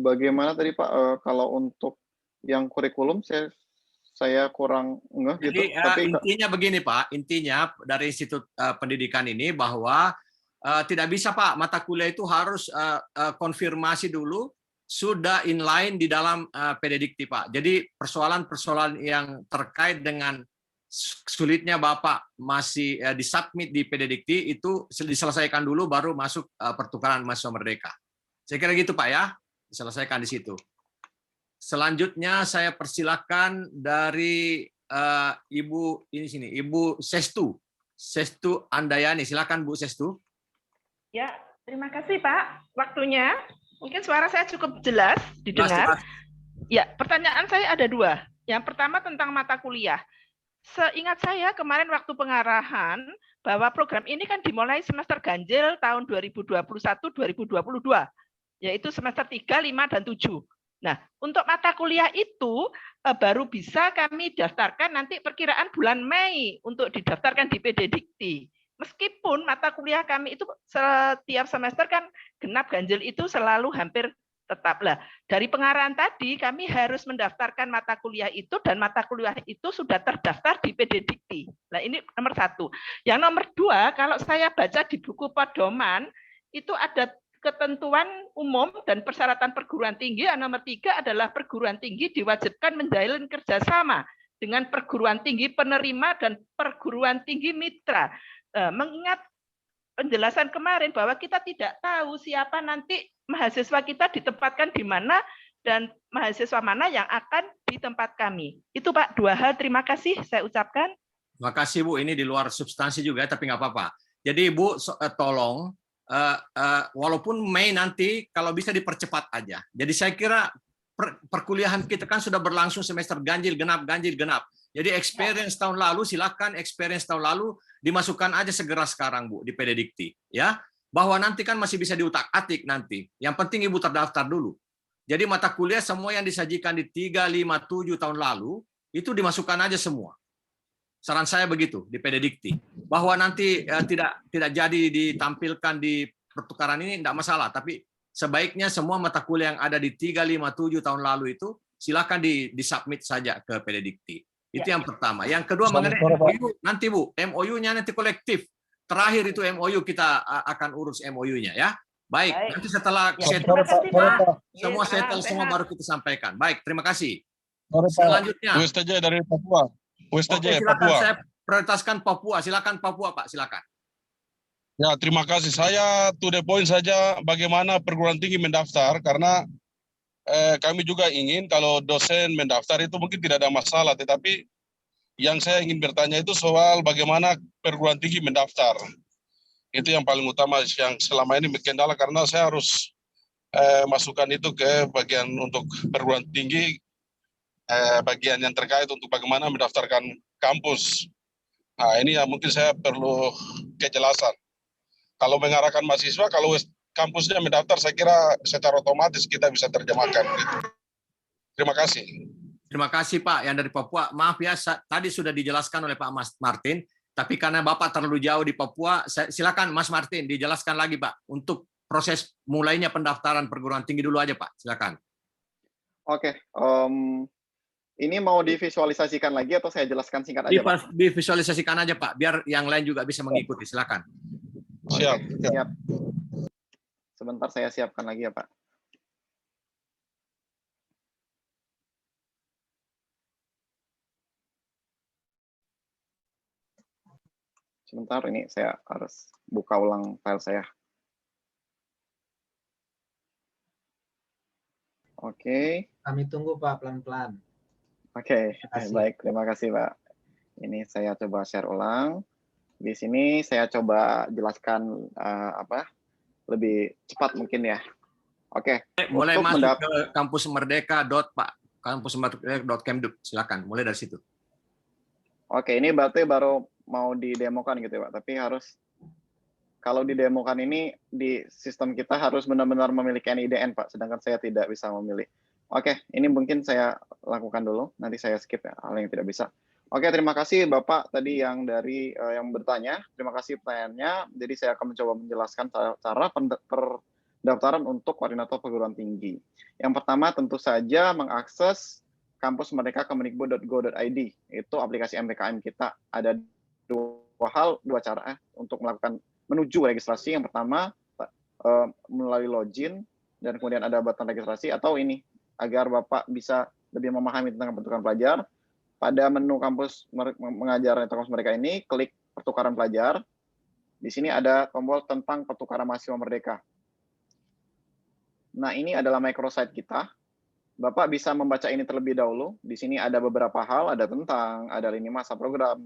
C: bagaimana tadi Pak? Kalau untuk yang kurikulum saya kurang ngeh gitu.
A: Jadi
C: Tapi
A: intinya begini Pak, intinya dari Institut Pendidikan ini bahwa tidak bisa Pak, mata kuliah itu harus konfirmasi dulu sudah inline di dalam Pededikti Pak. Jadi persoalan-persoalan yang terkait dengan sulitnya Bapak masih disubmit di Pededikti itu diselesaikan dulu baru masuk pertukaran mahasiswa merdeka. Saya kira gitu Pak ya, diselesaikan di situ. Selanjutnya saya persilakan dari Ibu ini sini, Ibu Sestu Andayani. Silakan Bu Sestu.
R: Ya, Terima kasih Pak, waktunya. Mungkin suara saya cukup jelas didengar. Ya, pertanyaan saya ada 2. Yang pertama tentang mata kuliah. Seingat saya kemarin waktu pengarahan bahwa program ini kan dimulai semester ganjil tahun 2021-2022, yaitu semester 3, 5, dan 7. Nah, untuk mata kuliah itu baru bisa kami daftarkan nanti perkiraan bulan Mei untuk didaftarkan di PD Dikti. Meskipun mata kuliah kami itu setiap semester kan genap ganjil itu selalu hampir tetap lah. Dari pengarahan tadi kami harus mendaftarkan mata kuliah itu dan mata kuliah itu sudah terdaftar di PD Dikti. Nah ini nomor 1. Yang nomor 2, kalau saya baca di buku pedoman itu ada ketentuan umum dan persyaratan perguruan tinggi. Yang nomor 3 adalah perguruan tinggi diwajibkan menjalin kerjasama dengan perguruan tinggi penerima dan perguruan tinggi mitra. Mengingat penjelasan kemarin bahwa kita tidak tahu siapa nanti mahasiswa kita ditempatkan di mana dan mahasiswa mana yang akan di tempat kami. Itu Pak, 2 hal. Terima kasih saya ucapkan.
A: Terima kasih Bu, ini di luar substansi juga tapi nggak apa-apa. Jadi Bu tolong walaupun Mei nanti kalau bisa dipercepat aja. Jadi saya kira perkuliahan kita kan sudah berlangsung semester ganjil genap. Jadi experience tahun lalu silakan experience tahun lalu dimasukkan aja segera sekarang Bu di PD Dikti ya. Bahwa nanti kan masih bisa diutak-atik nanti. Yang penting Ibu terdaftar dulu. Jadi mata kuliah semua yang disajikan di 3, 5, 7 tahun lalu itu dimasukkan aja semua. Saran saya begitu di PD Dikti. Bahwa nanti tidak jadi ditampilkan di pertukaran ini tidak masalah, tapi sebaiknya semua mata kuliah yang ada di 3, 5, 7 tahun lalu itu silakan disubmit saja ke PD Dikti. Itu yang pertama. Yang kedua mengenai MOU nanti Bu, MOU-nya nanti kolektif. Terakhir itu MOU kita akan urus MOU-nya ya. Baik, nanti setelah semua settle semua baru kita sampaikan. Baik, terima kasih. Selanjutnya.
S: Westaja dari Papua.
A: Oke, silakan saya prioritaskan Papua. Silakan Papua Pak, silakan.
S: Ya, terima kasih. Saya to the point saja bagaimana perguruan tinggi mendaftar karena kami juga ingin kalau dosen mendaftar itu mungkin tidak ada masalah, tetapi yang saya ingin bertanya itu soal bagaimana perguruan tinggi mendaftar. Itu yang paling utama yang selama ini kendala karena saya harus masukkan itu ke bagian untuk perguruan tinggi, bagian yang terkait untuk bagaimana mendaftarkan kampus. Nah, ini yang mungkin saya perlu kejelasan. Kalau mengarahkan mahasiswa, kalau kampusnya mendaftar, saya kira secara otomatis kita bisa terjemahkan. Gitu. Terima kasih.
A: Terima kasih Pak yang dari Papua. Maaf ya, tadi sudah dijelaskan oleh Pak Mas Martin, tapi karena Bapak terlalu jauh di Papua, silakan Mas Martin dijelaskan lagi Pak untuk proses mulainya pendaftaran perguruan tinggi dulu aja Pak. Silakan.
C: Oke, ini mau divisualisasikan lagi atau saya jelaskan singkat aja Pak?
A: Divisualisasikan aja Pak, biar yang lain juga bisa mengikuti. Silakan.
C: Siap. Siap. Sebentar saya siapkan lagi ya Pak. Sebentar, ini saya harus buka ulang file saya. Oke.
T: Kami tunggu Pak, pelan-pelan.
C: Oke, baik. Terima kasih Pak. Ini saya coba share ulang. Di sini saya coba jelaskan lebih cepat mungkin ya. Oke.
A: Mulai masuk ke kampus Merdeka. Pak. kampusmerdeka.kemduk. Silakan, mulai dari situ.
C: Oke, ini berarti baru mau didemokan gitu ya Pak. Tapi harus kalau didemokan ini di sistem kita harus benar-benar memiliki NIDN Pak. Sedangkan saya tidak bisa memilih. Oke, ini mungkin saya lakukan dulu. Nanti saya skip ya hal yang tidak bisa. Oke, terima kasih Bapak tadi yang dari yang bertanya. Terima kasih pertanyaannya. Jadi saya akan mencoba menjelaskan cara pendaftaran untuk koordinator perguruan tinggi. Yang pertama tentu saja mengakses kampus Merdeka Kemendikbud.go.id. Itu aplikasi MBKM kita. Ada dua cara untuk melakukan menuju registrasi. Yang pertama melalui login dan kemudian ada button registrasi atau ini agar Bapak bisa lebih memahami tentang pertukaran pelajar. Pada menu kampus mengajar atau kampus mereka ini, klik pertukaran pelajar. Di sini ada tombol tentang pertukaran mahasiswa merdeka. Nah, ini adalah microsite kita. Bapak bisa membaca ini terlebih dahulu. Di sini ada beberapa hal, ada tentang, ada lini masa program.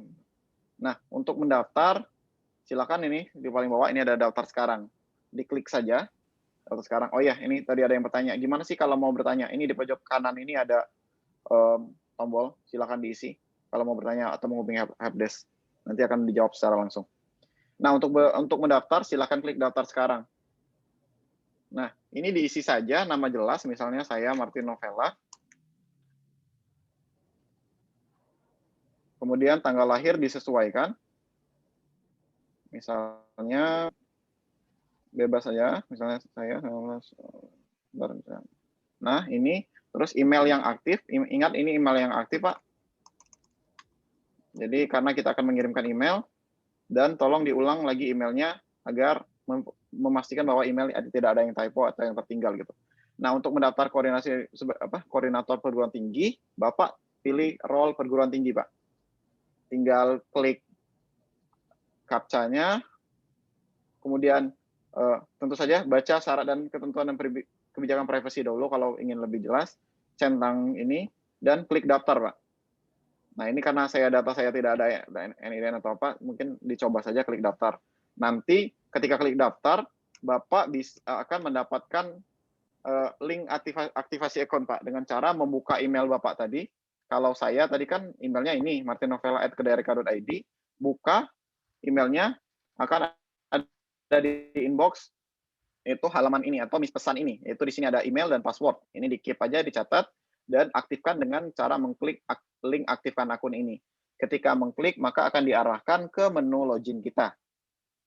C: Nah, untuk mendaftar, silakan ini di paling bawah ini ada daftar sekarang. diklik saja. Atau sekarang, oh ya, ini tadi ada yang bertanya, gimana sih kalau mau bertanya? Ini di pojok kanan ini ada tombol, silakan diisi kalau mau bertanya atau menghubungi helpdesk. Nanti akan dijawab secara langsung. Nah, untuk mendaftar, silakan klik daftar sekarang. Nah, ini diisi saja nama jelas, misalnya saya Martin Novella. Kemudian tanggal lahir disesuaikan. Misalnya bebas saja, misalnya saya. Nah, ini terus email yang aktif. Ingat ini email yang aktif, Pak. Jadi karena kita akan mengirimkan email, dan tolong diulang lagi emailnya agar memastikan bahwa email tidak ada yang typo atau yang tertinggal gitu. Nah, untuk mendaftar koordinator perguruan tinggi, Bapak pilih role perguruan tinggi, Pak. Tinggal klik captcha-nya, kemudian tentu saja baca syarat dan ketentuan dan kebijakan privasi dahulu kalau ingin lebih jelas, centang ini, dan klik daftar, Pak. Nah, ini karena data saya tidak ada NIDN atau apa, mungkin dicoba saja klik daftar. Nanti ketika klik daftar, Bapak akan mendapatkan link aktivasi akun, Pak, dengan cara membuka email Bapak tadi. Kalau saya tadi kan emailnya ini, martinnovella@kedaereka.id, buka emailnya, akan ada di inbox, itu halaman ini, atau pesan ini, yaitu di sini ada email dan password. Ini di-keep aja, dicatat, dan aktifkan dengan cara mengklik link aktifkan akun ini. Ketika mengklik, maka akan diarahkan ke menu login kita.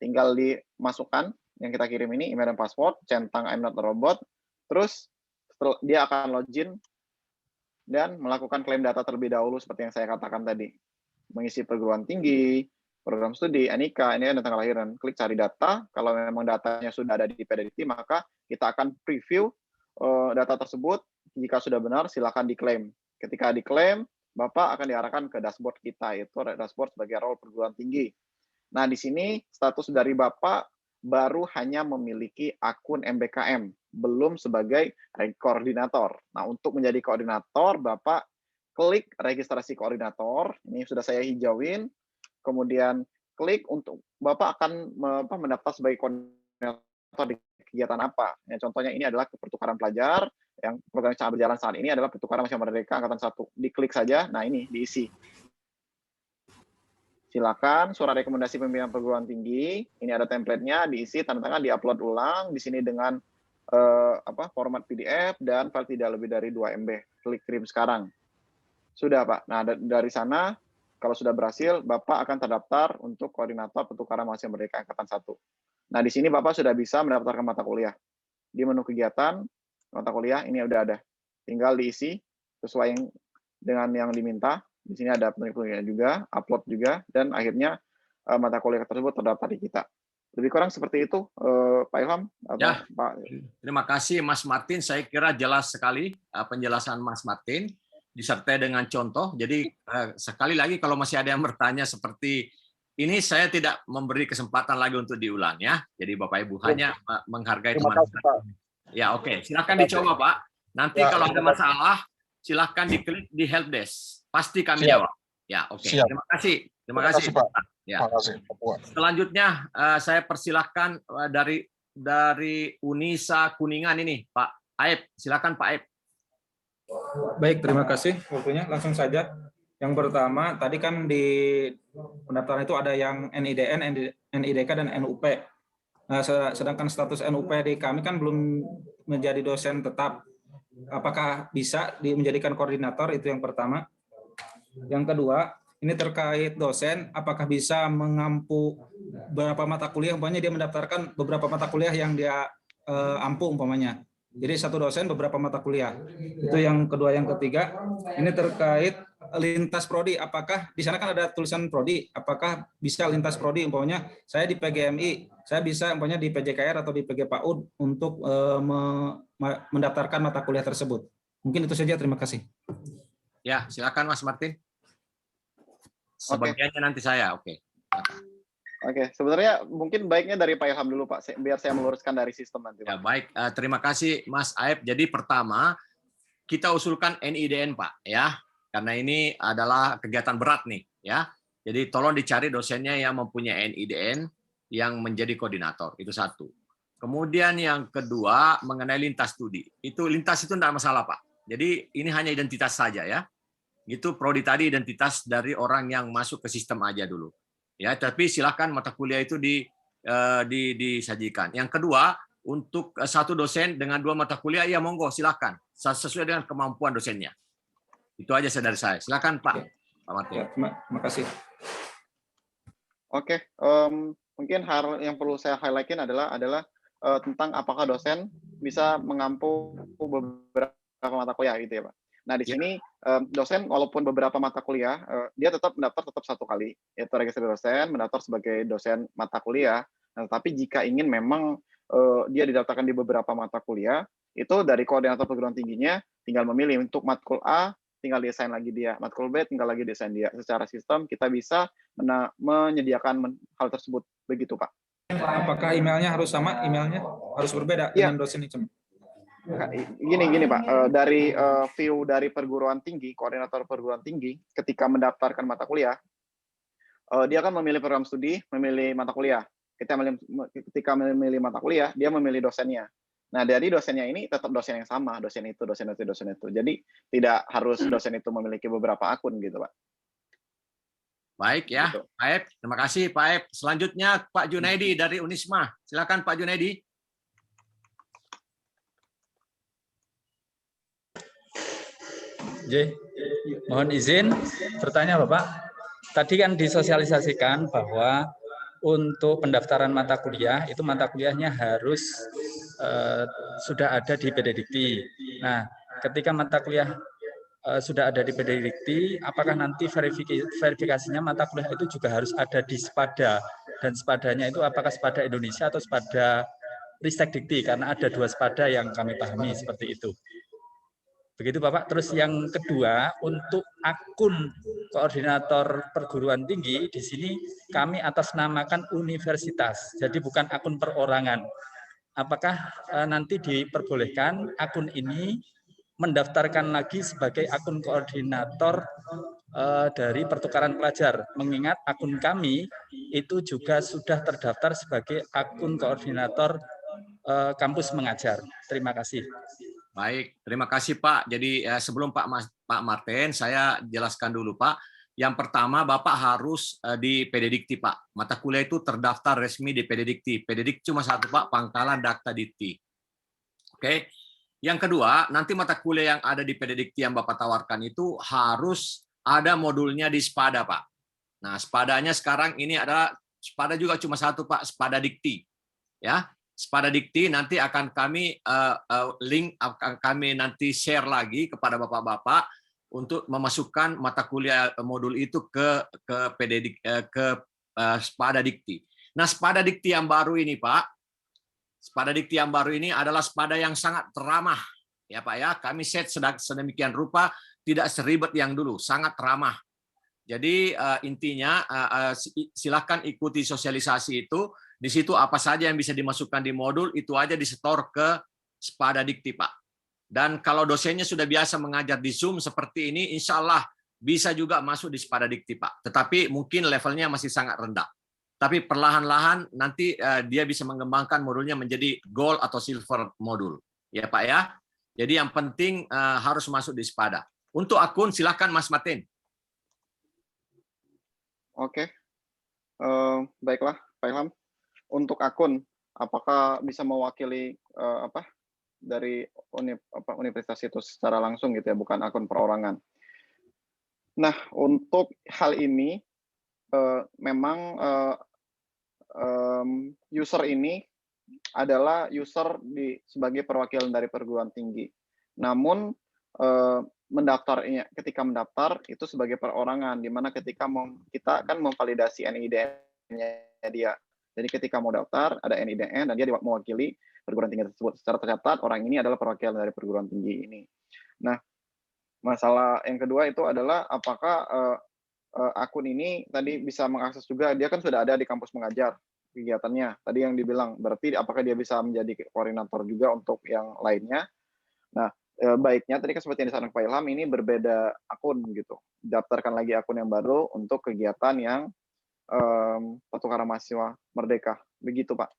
C: Tinggal dimasukkan yang kita kirim ini, email dan password, centang I'm not a robot, terus dia akan login dan melakukan klaim data terlebih dahulu seperti yang saya katakan tadi. Mengisi perguruan tinggi, program studi, NIK, ini ada tanggal lahiran. Klik cari data, kalau memang datanya sudah ada di PDDT, maka kita akan preview data tersebut. Jika sudah benar, silakan diklaim. Ketika diklaim, Bapak akan diarahkan ke dashboard kita, yaitu dashboard sebagai role perguruan tinggi. Nah, di sini status dari Bapak baru hanya memiliki akun MBKM, belum sebagai koordinator. Nah, untuk menjadi koordinator, Bapak klik registrasi koordinator, ini sudah saya hijauin, kemudian klik untuk Bapak akan mendaftar sebagai koordinator di kegiatan apa. Ya, contohnya ini adalah pertukaran pelajar, yang program yang sangat berjalan saat ini adalah pertukaran Mahasiswa Merdeka Angkatan 1. Diklik saja, nah ini diisi. Silakan surat rekomendasi pimpinan perguruan tinggi, ini ada template-nya, diisi, tanda tangan, diupload ulang, di sini dengan format PDF, dan file tidak lebih dari 2 MB. Klik kirim sekarang. Sudah, Pak. Nah, dari sana, kalau sudah berhasil, Bapak akan terdaftar untuk koordinator pertukaran Mahasiswa Merdeka Angkatan 1. Nah, di sini Bapak sudah bisa mendaftarkan mata kuliah. Di menu kegiatan, mata kuliah ini udah ada. Tinggal diisi sesuai dengan yang diminta. Di sini ada penelitiannya juga, upload juga, dan akhirnya mata kuliah tersebut terdaftar di kita. Lebih kurang seperti itu, Pak Ilham.
A: Ya, Pak. Terima kasih Mas Martin. Saya kira jelas sekali penjelasan Mas Martin, disertai dengan contoh. Jadi sekali lagi kalau masih ada yang bertanya seperti ini, saya tidak memberi kesempatan lagi untuk diulang ya. Jadi Bapak Ibu hanya menghargai teman-teman. Ya, oke. Silakan dicoba, Pak. Nanti ya, kalau ada masalah, silakan diklik di helpdesk. Pasti kami jawab. Ya, oke. Terima kasih. Terima kasih, Pak. Ya. Selanjutnya saya persilahkan dari Unisa Kuningan ini, Pak Aib. Silakan Pak Aib.
P: Baik, terima kasih waktunya. Langsung saja. Yang pertama, tadi kan di pendaftaran itu ada yang NIDN, NIDK, dan NUP. Nah, sedangkan status NUP di kami kan belum menjadi dosen tetap. Apakah bisa menjadikan koordinator? Itu yang pertama. Yang kedua, ini terkait dosen, apakah bisa mengampu beberapa mata kuliah? Umpamanya dia mendaftarkan beberapa mata kuliah yang dia ampu umpamanya. Jadi satu dosen beberapa mata kuliah. Itu yang kedua. Yang ketiga, ini terkait lintas prodi. Apakah di sana kan ada tulisan prodi? Apakah bisa lintas prodi? Umpamanya saya di PGMI, saya bisa umpamanya di PJKR atau di PG PAUD untuk mendaftarkan mata kuliah tersebut. Mungkin itu saja. Terima kasih.
A: Ya, silakan Mas Martin. Sebagiannya nanti saya. Oke.
C: Oke, sebenarnya mungkin baiknya dari Pak Ilham dulu, Pak, biar saya meluruskan dari sistem nanti, Pak.
A: Ya, baik. Terima kasih, Mas Aib. Jadi pertama, kita usulkan NIDN, Pak, ya. Karena ini adalah kegiatan berat nih, ya. Jadi tolong dicari dosennya yang mempunyai NIDN yang menjadi koordinator. Itu satu. Kemudian yang kedua mengenai lintas studi. Lintas itu tidak masalah, Pak. Jadi ini hanya identitas saja ya. Itu prodi tadi identitas dari orang yang masuk ke sistem aja dulu. Ya, tapi silakan mata kuliah itu disajikan. Yang kedua, untuk satu dosen dengan 2 mata kuliah, ya monggo silakan sesuai dengan kemampuan dosennya. Itu aja dari saya. Silakan Pak Martin.
P: Ya, terima kasih.
C: Oke, mungkin hal yang perlu saya highlight-in adalah tentang apakah dosen bisa mengampu beberapa mata kuliah gitu ya Pak. Nah di sini dosen walaupun beberapa mata kuliah dia tetap mendaftar satu kali, yaitu registrasi dosen, mendaftar sebagai dosen mata kuliah. Nah, tapi jika ingin memang dia didaftarkan di beberapa mata kuliah, itu dari koordinator perguruan tingginya tinggal memilih untuk matkul A, tinggal desain lagi dia, matkul B tinggal lagi desain dia. Secara sistem kita bisa menyediakan hal tersebut, begitu Pak.
P: Apakah emailnya harus sama? Emailnya harus berbeda dengan dosen itu?
C: Gini Pak, dari view dari perguruan tinggi, koordinator perguruan tinggi, ketika mendaftarkan mata kuliah, dia akan memilih program studi, memilih mata kuliah. Ketika memilih mata kuliah, dia memilih dosennya. Nah, dari dosennya ini tetap dosen yang sama, dosen itu. Jadi tidak harus dosen itu memiliki beberapa akun gitu, Pak.
A: Baik ya, Pak Ep. Terima kasih Pak Ep. Selanjutnya Pak Junaidi dari Unisma. Silakan Pak Junaidi.
T: Mohon izin bertanya Bapak. Tadi kan disosialisasikan bahwa untuk pendaftaran mata kuliah itu mata kuliahnya harus sudah ada di PDDikti. Nah, ketika mata kuliah sudah ada di PDDikti, apakah nanti verifikasinya mata kuliah itu juga harus ada di Spada, dan Spadanya itu apakah Spada Indonesia atau Spada Ristekdikti, karena ada 2 Spada yang kami pahami seperti itu. Begitu Bapak. Terus yang kedua, untuk akun koordinator perguruan tinggi, di sini kami atasnamakan universitas, jadi bukan akun perorangan. Apakah nanti diperbolehkan akun ini mendaftarkan lagi sebagai akun koordinator dari pertukaran pelajar, mengingat akun kami itu juga sudah terdaftar sebagai akun koordinator kampus mengajar. Terima kasih.
A: Baik, terima kasih Pak. Jadi sebelum Pak Martin, saya jelaskan dulu Pak. Yang pertama, Bapak harus di PDDikti Pak. Mata kuliah itu terdaftar resmi di PDDikti. PDDikti cuma satu Pak, Pangkalan Dakta Dikti. Oke. Yang kedua, nanti mata kuliah yang ada di PDDikti yang Bapak tawarkan itu harus ada modulnya di Spada Pak. Nah, Spadanya sekarang ini adalah Spada juga cuma satu Pak, Spada Dikti. Ya. Spada Dikti nanti akan kami link, akan kami nanti share lagi kepada bapak-bapak untuk memasukkan mata kuliah modul itu ke Spada Dikti. Nah, Spada Dikti yang baru ini Pak, Spada Dikti yang baru ini adalah Spada yang sangat ramah ya Pak ya. Kami set sedemikian rupa, tidak seribet yang dulu, sangat ramah. Jadi intinya silakan ikuti sosialisasi itu. Di situ apa saja yang bisa dimasukkan di modul itu aja disetor ke Spada Dikti Pak. Dan kalau dosennya sudah biasa mengajar di Zoom seperti ini, insya Allah bisa juga masuk di Spada Dikti Pak. Tetapi mungkin levelnya masih sangat rendah. Tapi perlahan-lahan nanti dia bisa mengembangkan modulnya menjadi gold atau silver modul. Ya Pak ya. Jadi yang penting harus masuk di Spada. Untuk akun silakan Mas Martin.
C: Oke. Baiklah Pak Ilham. Untuk akun, apakah bisa mewakili dari universitas itu secara langsung gitu ya, bukan akun perorangan. Nah, untuk hal ini memang user ini adalah user sebagai perwakilan dari perguruan tinggi. Namun ketika mendaftar itu sebagai perorangan, di mana ketika kita akan memvalidasi NIDN-nya dia. Jadi ketika mau daftar, ada NIDN, dan dia mewakili perguruan tinggi tersebut. Secara tercatat, orang ini adalah perwakilan dari perguruan tinggi ini. Nah, masalah yang kedua itu adalah apakah akun ini tadi bisa mengakses juga, dia kan sudah ada di kampus mengajar kegiatannya. Tadi yang dibilang, berarti apakah dia bisa menjadi koordinator juga untuk yang lainnya. Nah, baiknya tadi kan seperti yang disarankan Pak Ilham, ini berbeda akun gitu. Daftarkan lagi akun yang baru untuk kegiatan yang pertukaran mahasiswa merdeka, begitu Pak.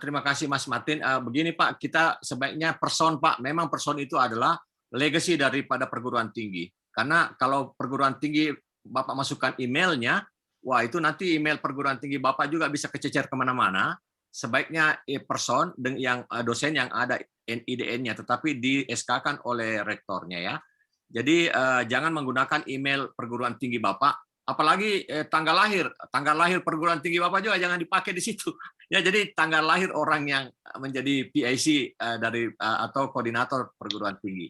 A: Terima kasih Mas Martin. Begini Pak, kita sebaiknya person Pak. Memang person itu adalah legacy daripada perguruan tinggi. Karena kalau perguruan tinggi Bapak masukkan emailnya, wah itu nanti email perguruan tinggi Bapak juga bisa kececer kemana-mana. Sebaiknya person yang dosen yang ada NIDN-nya, tetapi di SK-kan oleh rektornya ya. Jadi jangan menggunakan email perguruan tinggi Bapak, apalagi tanggal lahir perguruan tinggi Bapak juga jangan dipakai di situ. Ya, jadi tanggal lahir orang yang menjadi PIC dari atau koordinator perguruan tinggi.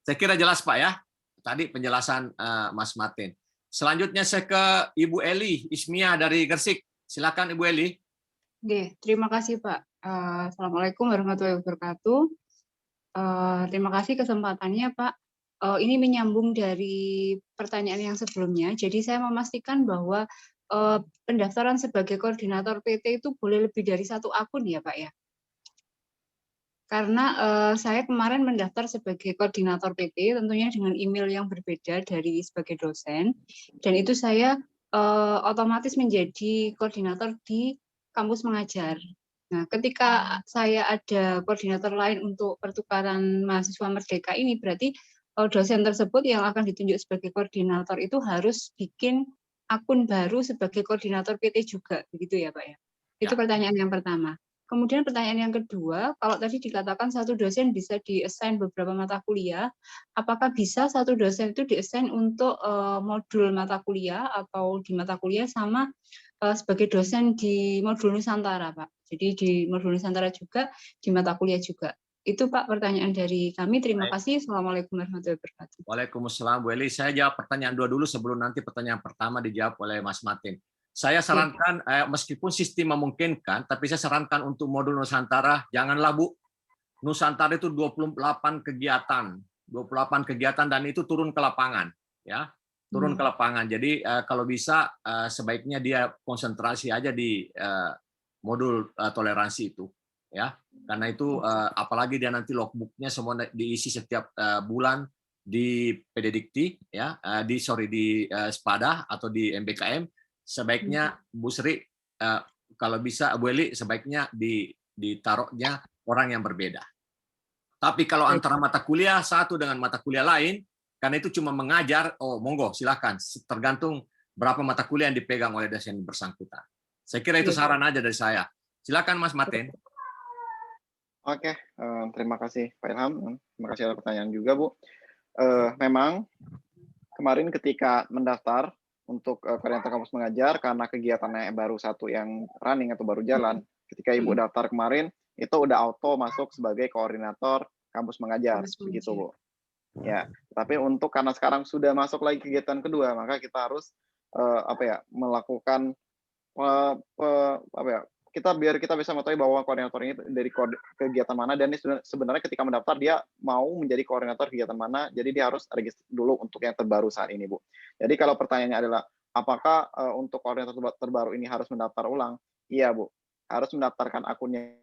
A: Saya kira jelas Pak ya. Tadi penjelasan Mas Martin. Selanjutnya saya ke Ibu Eli Ismia dari Gresik. Silakan Ibu Eli.
U: Oke, terima kasih Pak. Assalamualaikum warahmatullahi wabarakatuh. Terima kasih kesempatannya Pak. Ini menyambung dari pertanyaan yang sebelumnya. Jadi saya memastikan bahwa pendaftaran sebagai koordinator PT itu boleh lebih dari satu akun ya Pak ya? Karena saya kemarin mendaftar sebagai koordinator PT tentunya dengan email yang berbeda dari sebagai dosen, dan itu saya otomatis menjadi koordinator di kampus mengajar. Nah, ketika saya ada koordinator lain untuk pertukaran mahasiswa merdeka ini, berarti dosen tersebut yang akan ditunjuk sebagai koordinator itu harus bikin akun baru sebagai koordinator PT juga, begitu ya Pak ya? Itu pertanyaan yang pertama. Kemudian pertanyaan yang kedua, kalau tadi dikatakan satu dosen bisa di-assign beberapa mata kuliah, apakah bisa satu dosen itu di-assign untuk modul mata kuliah atau di mata kuliah sama sebagai dosen di modul Nusantara Pak? Jadi di modul Nusantara juga, di mata kuliah juga. Itu Pak pertanyaan dari kami. Terima kasih. Assalamualaikum warahmatullahi wabarakatuh.
A: Waalaikumsalam Bu Eli. Saya jawab pertanyaan dua dulu sebelum nanti pertanyaan pertama dijawab oleh Mas Martin. Saya sarankan, meskipun sistem memungkinkan, tapi saya sarankan untuk modul Nusantara, janganlah Bu. Nusantara itu 28 kegiatan, dan itu turun ke lapangan, ya, turun ke lapangan. Jadi kalau bisa sebaiknya dia konsentrasi aja di modul toleransi itu, ya, karena itu apalagi dia nanti logbooknya semua diisi setiap bulan di PDDikti, ya, di Spada atau di MBKM. Sebaiknya Bu Sri, kalau bisa Bu Eli, sebaiknya ditaruhnya orang yang berbeda. Tapi kalau antara mata kuliah satu dengan mata kuliah lain, karena itu cuma mengajar, oh monggo silakan, tergantung berapa mata kuliah yang dipegang oleh dosen bersangkutan. Saya kira itu saran aja dari saya. Silakan Mas Martin.
C: Oke, terima kasih Pak Ilham. Terima kasih atas pertanyaan juga Bu. Memang kemarin ketika mendaftar untuk koordinator kampus mengajar, karena kegiatannya baru satu yang running atau baru jalan, ketika Ibu daftar kemarin, itu udah auto masuk sebagai koordinator kampus mengajar, begitu Bu. Ya, tapi untuk karena sekarang sudah masuk lagi kegiatan kedua, maka kita harus melakukan biar kita bisa mengetahui bahwa koordinator ini dari kegiatan mana, dan ini sebenarnya ketika mendaftar dia mau menjadi koordinator kegiatan mana, jadi dia harus register dulu untuk yang terbaru saat ini Bu. Jadi kalau pertanyaannya adalah apakah untuk koordinator terbaru ini harus mendaftar ulang? Iya Bu, harus mendaftarkan akunnya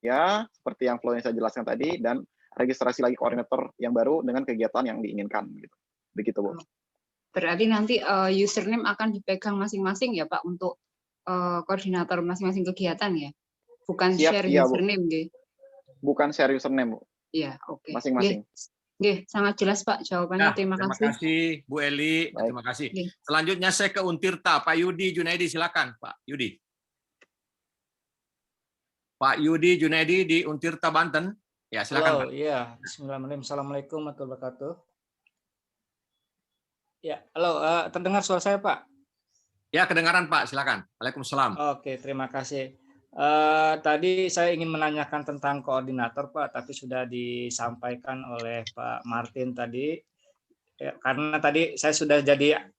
C: dia seperti yang flow yang saya jelaskan tadi, dan registrasi lagi koordinator yang baru dengan kegiatan yang diinginkan gitu. Begitu Bu.
U: Berarti nanti username akan dipegang masing-masing ya Pak untuk koordinator masing-masing kegiatan ya, bukan share username gitu.
C: Bukan share username Bu.
U: Iya, oke.
C: Masing-masing.
U: Oke, sangat jelas Pak jawabannya. Terima kasih.
A: Terima kasih Bu Eli. Terima kasih. Selanjutnya saya ke Untirta, Pak Yudi Junaidi, silakan Pak Yudi. Pak Yudi Junaidi di Untirta Banten. Ya, silakan Pak.
V: Iya, Bismillahirrahmanirrahim. Assalamualaikum warahmatullahi wabarakatuh. Ya, halo, terdengar suara saya Pak?
A: Ya, kedengaran Pak, silakan. Waalaikumsalam.
V: Oke, terima kasih. Tadi saya ingin menanyakan tentang koordinator Pak, tapi sudah disampaikan oleh Pak Martin tadi. Ya, karena tadi saya sudah jadi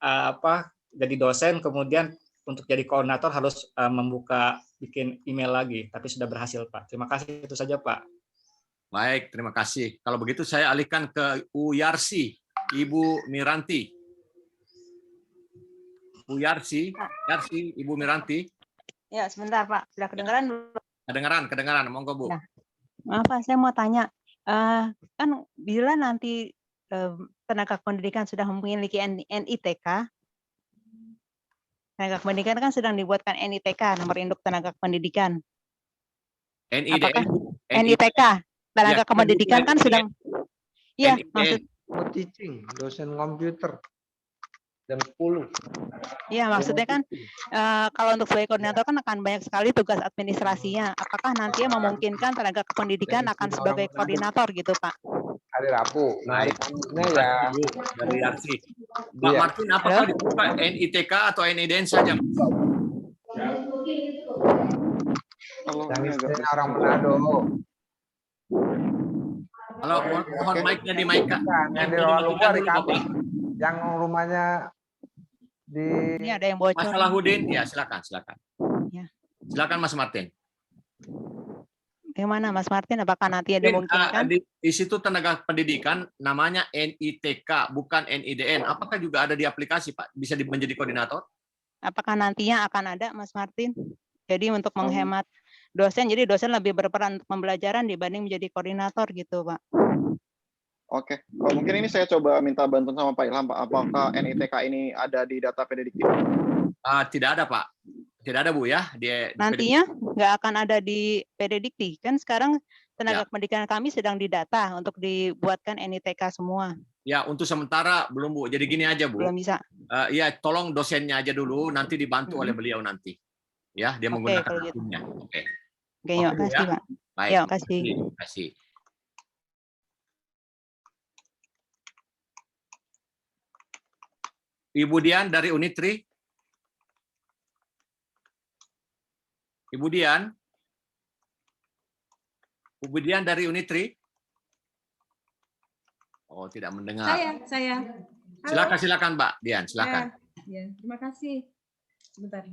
V: jadi dosen, kemudian untuk jadi koordinator harus membuka bikin email lagi, tapi sudah berhasil Pak. Terima kasih, itu saja Pak.
A: Baik, terima kasih. Kalau begitu saya alihkan ke Uyarsi, Ibu Miranti. Bu Yarsi, Ibu Miranti.
W: Ya, sebentar Pak. Sudah kedengaran belum?
A: Kedengaran. Monggo Bu.
W: Ya. Maaf Pak, saya mau tanya. Kan bila nanti tenaga pendidikan sudah memiliki NITK, tenaga pendidikan kan sedang dibuatkan NITK, nomor induk tenaga pendidikan. Apakah
A: NIDN,
W: NITK, tenaga
A: ya,
W: kependidikan kan sedang, iya
A: NIDN.
W: maksud,
B: teaching, dosen komputer jam 10.
W: iya maksudnya kan kalau untuk sebagai koordinator kan akan banyak sekali tugas administrasinya. Apakah nantinya memungkinkan tenaga kependidikan akan sebagai koordinator gitu Pak?
B: Hari Rabu. Nah, hari
A: Baik.
B: Kamisnya
A: Terima
B: ya.
A: kasih, Bu, dari Yarsi. Pak
B: Iya.
A: Martin, apakah dibuka NITK atau NIDN saja?
C: Kalau
B: Yang
C: ini agak
B: istrinya orang Manado.
A: Kalau mohon mic-nya di mic, Kak.
B: Yang di
A: Mic-nya
B: luar
A: dimatikan
B: di
A: dulu,
B: kami.
A: Bapak.
B: Yang rumahnya di
W: Ini ada yang bocor.
A: Mas Salahuddin, ya silakan.
W: Ya.
A: Silakan Mas Martin.
W: Bagaimana Mas Martin? Apakah nanti ada
A: Mungkin,
W: memungkinkan?
A: di situ tenaga pendidikan namanya NITK, bukan NIDN. Apakah juga ada di aplikasi, Pak? Bisa menjadi koordinator?
W: Apakah nantinya akan ada Mas Martin? Jadi untuk menghemat dosen, jadi dosen lebih berperan untuk pembelajaran dibanding menjadi koordinator gitu Pak.
C: Oke, mungkin ini saya coba minta bantuan sama Pak Ilham, Pak. Apakah NITK ini ada di data Pededikti?
A: Tidak ada, Pak. Tidak ada, Bu, ya.
W: Nantinya nggak akan ada di Pededikti. Kan sekarang tenaga
A: Ya.
W: pendidikan kami sedang didata untuk dibuatkan NITK semua.
A: Ya, untuk sementara belum, Bu. Jadi gini aja, Bu.
W: Belum bisa.
A: Ya, tolong dosennya aja dulu, nanti dibantu oleh beliau nanti. Ya, dia
W: Oke,
A: menggunakan
W: kalau gitu.
A: akunnya. Oke.
W: Oke, ya,
A: Bu,
W: kasih
A: ya.
W: Pak.
A: Baik.
W: Ya, kasih.
A: Terima kasih. Ibu Dian dari Unitri. Ibu Dian. Ibu Dian dari Unitri. Oh, tidak mendengar.
D: Saya.
A: Silakan, silakan, Mbak Dian, silakan.
D: Ya, terima kasih. Sebentar.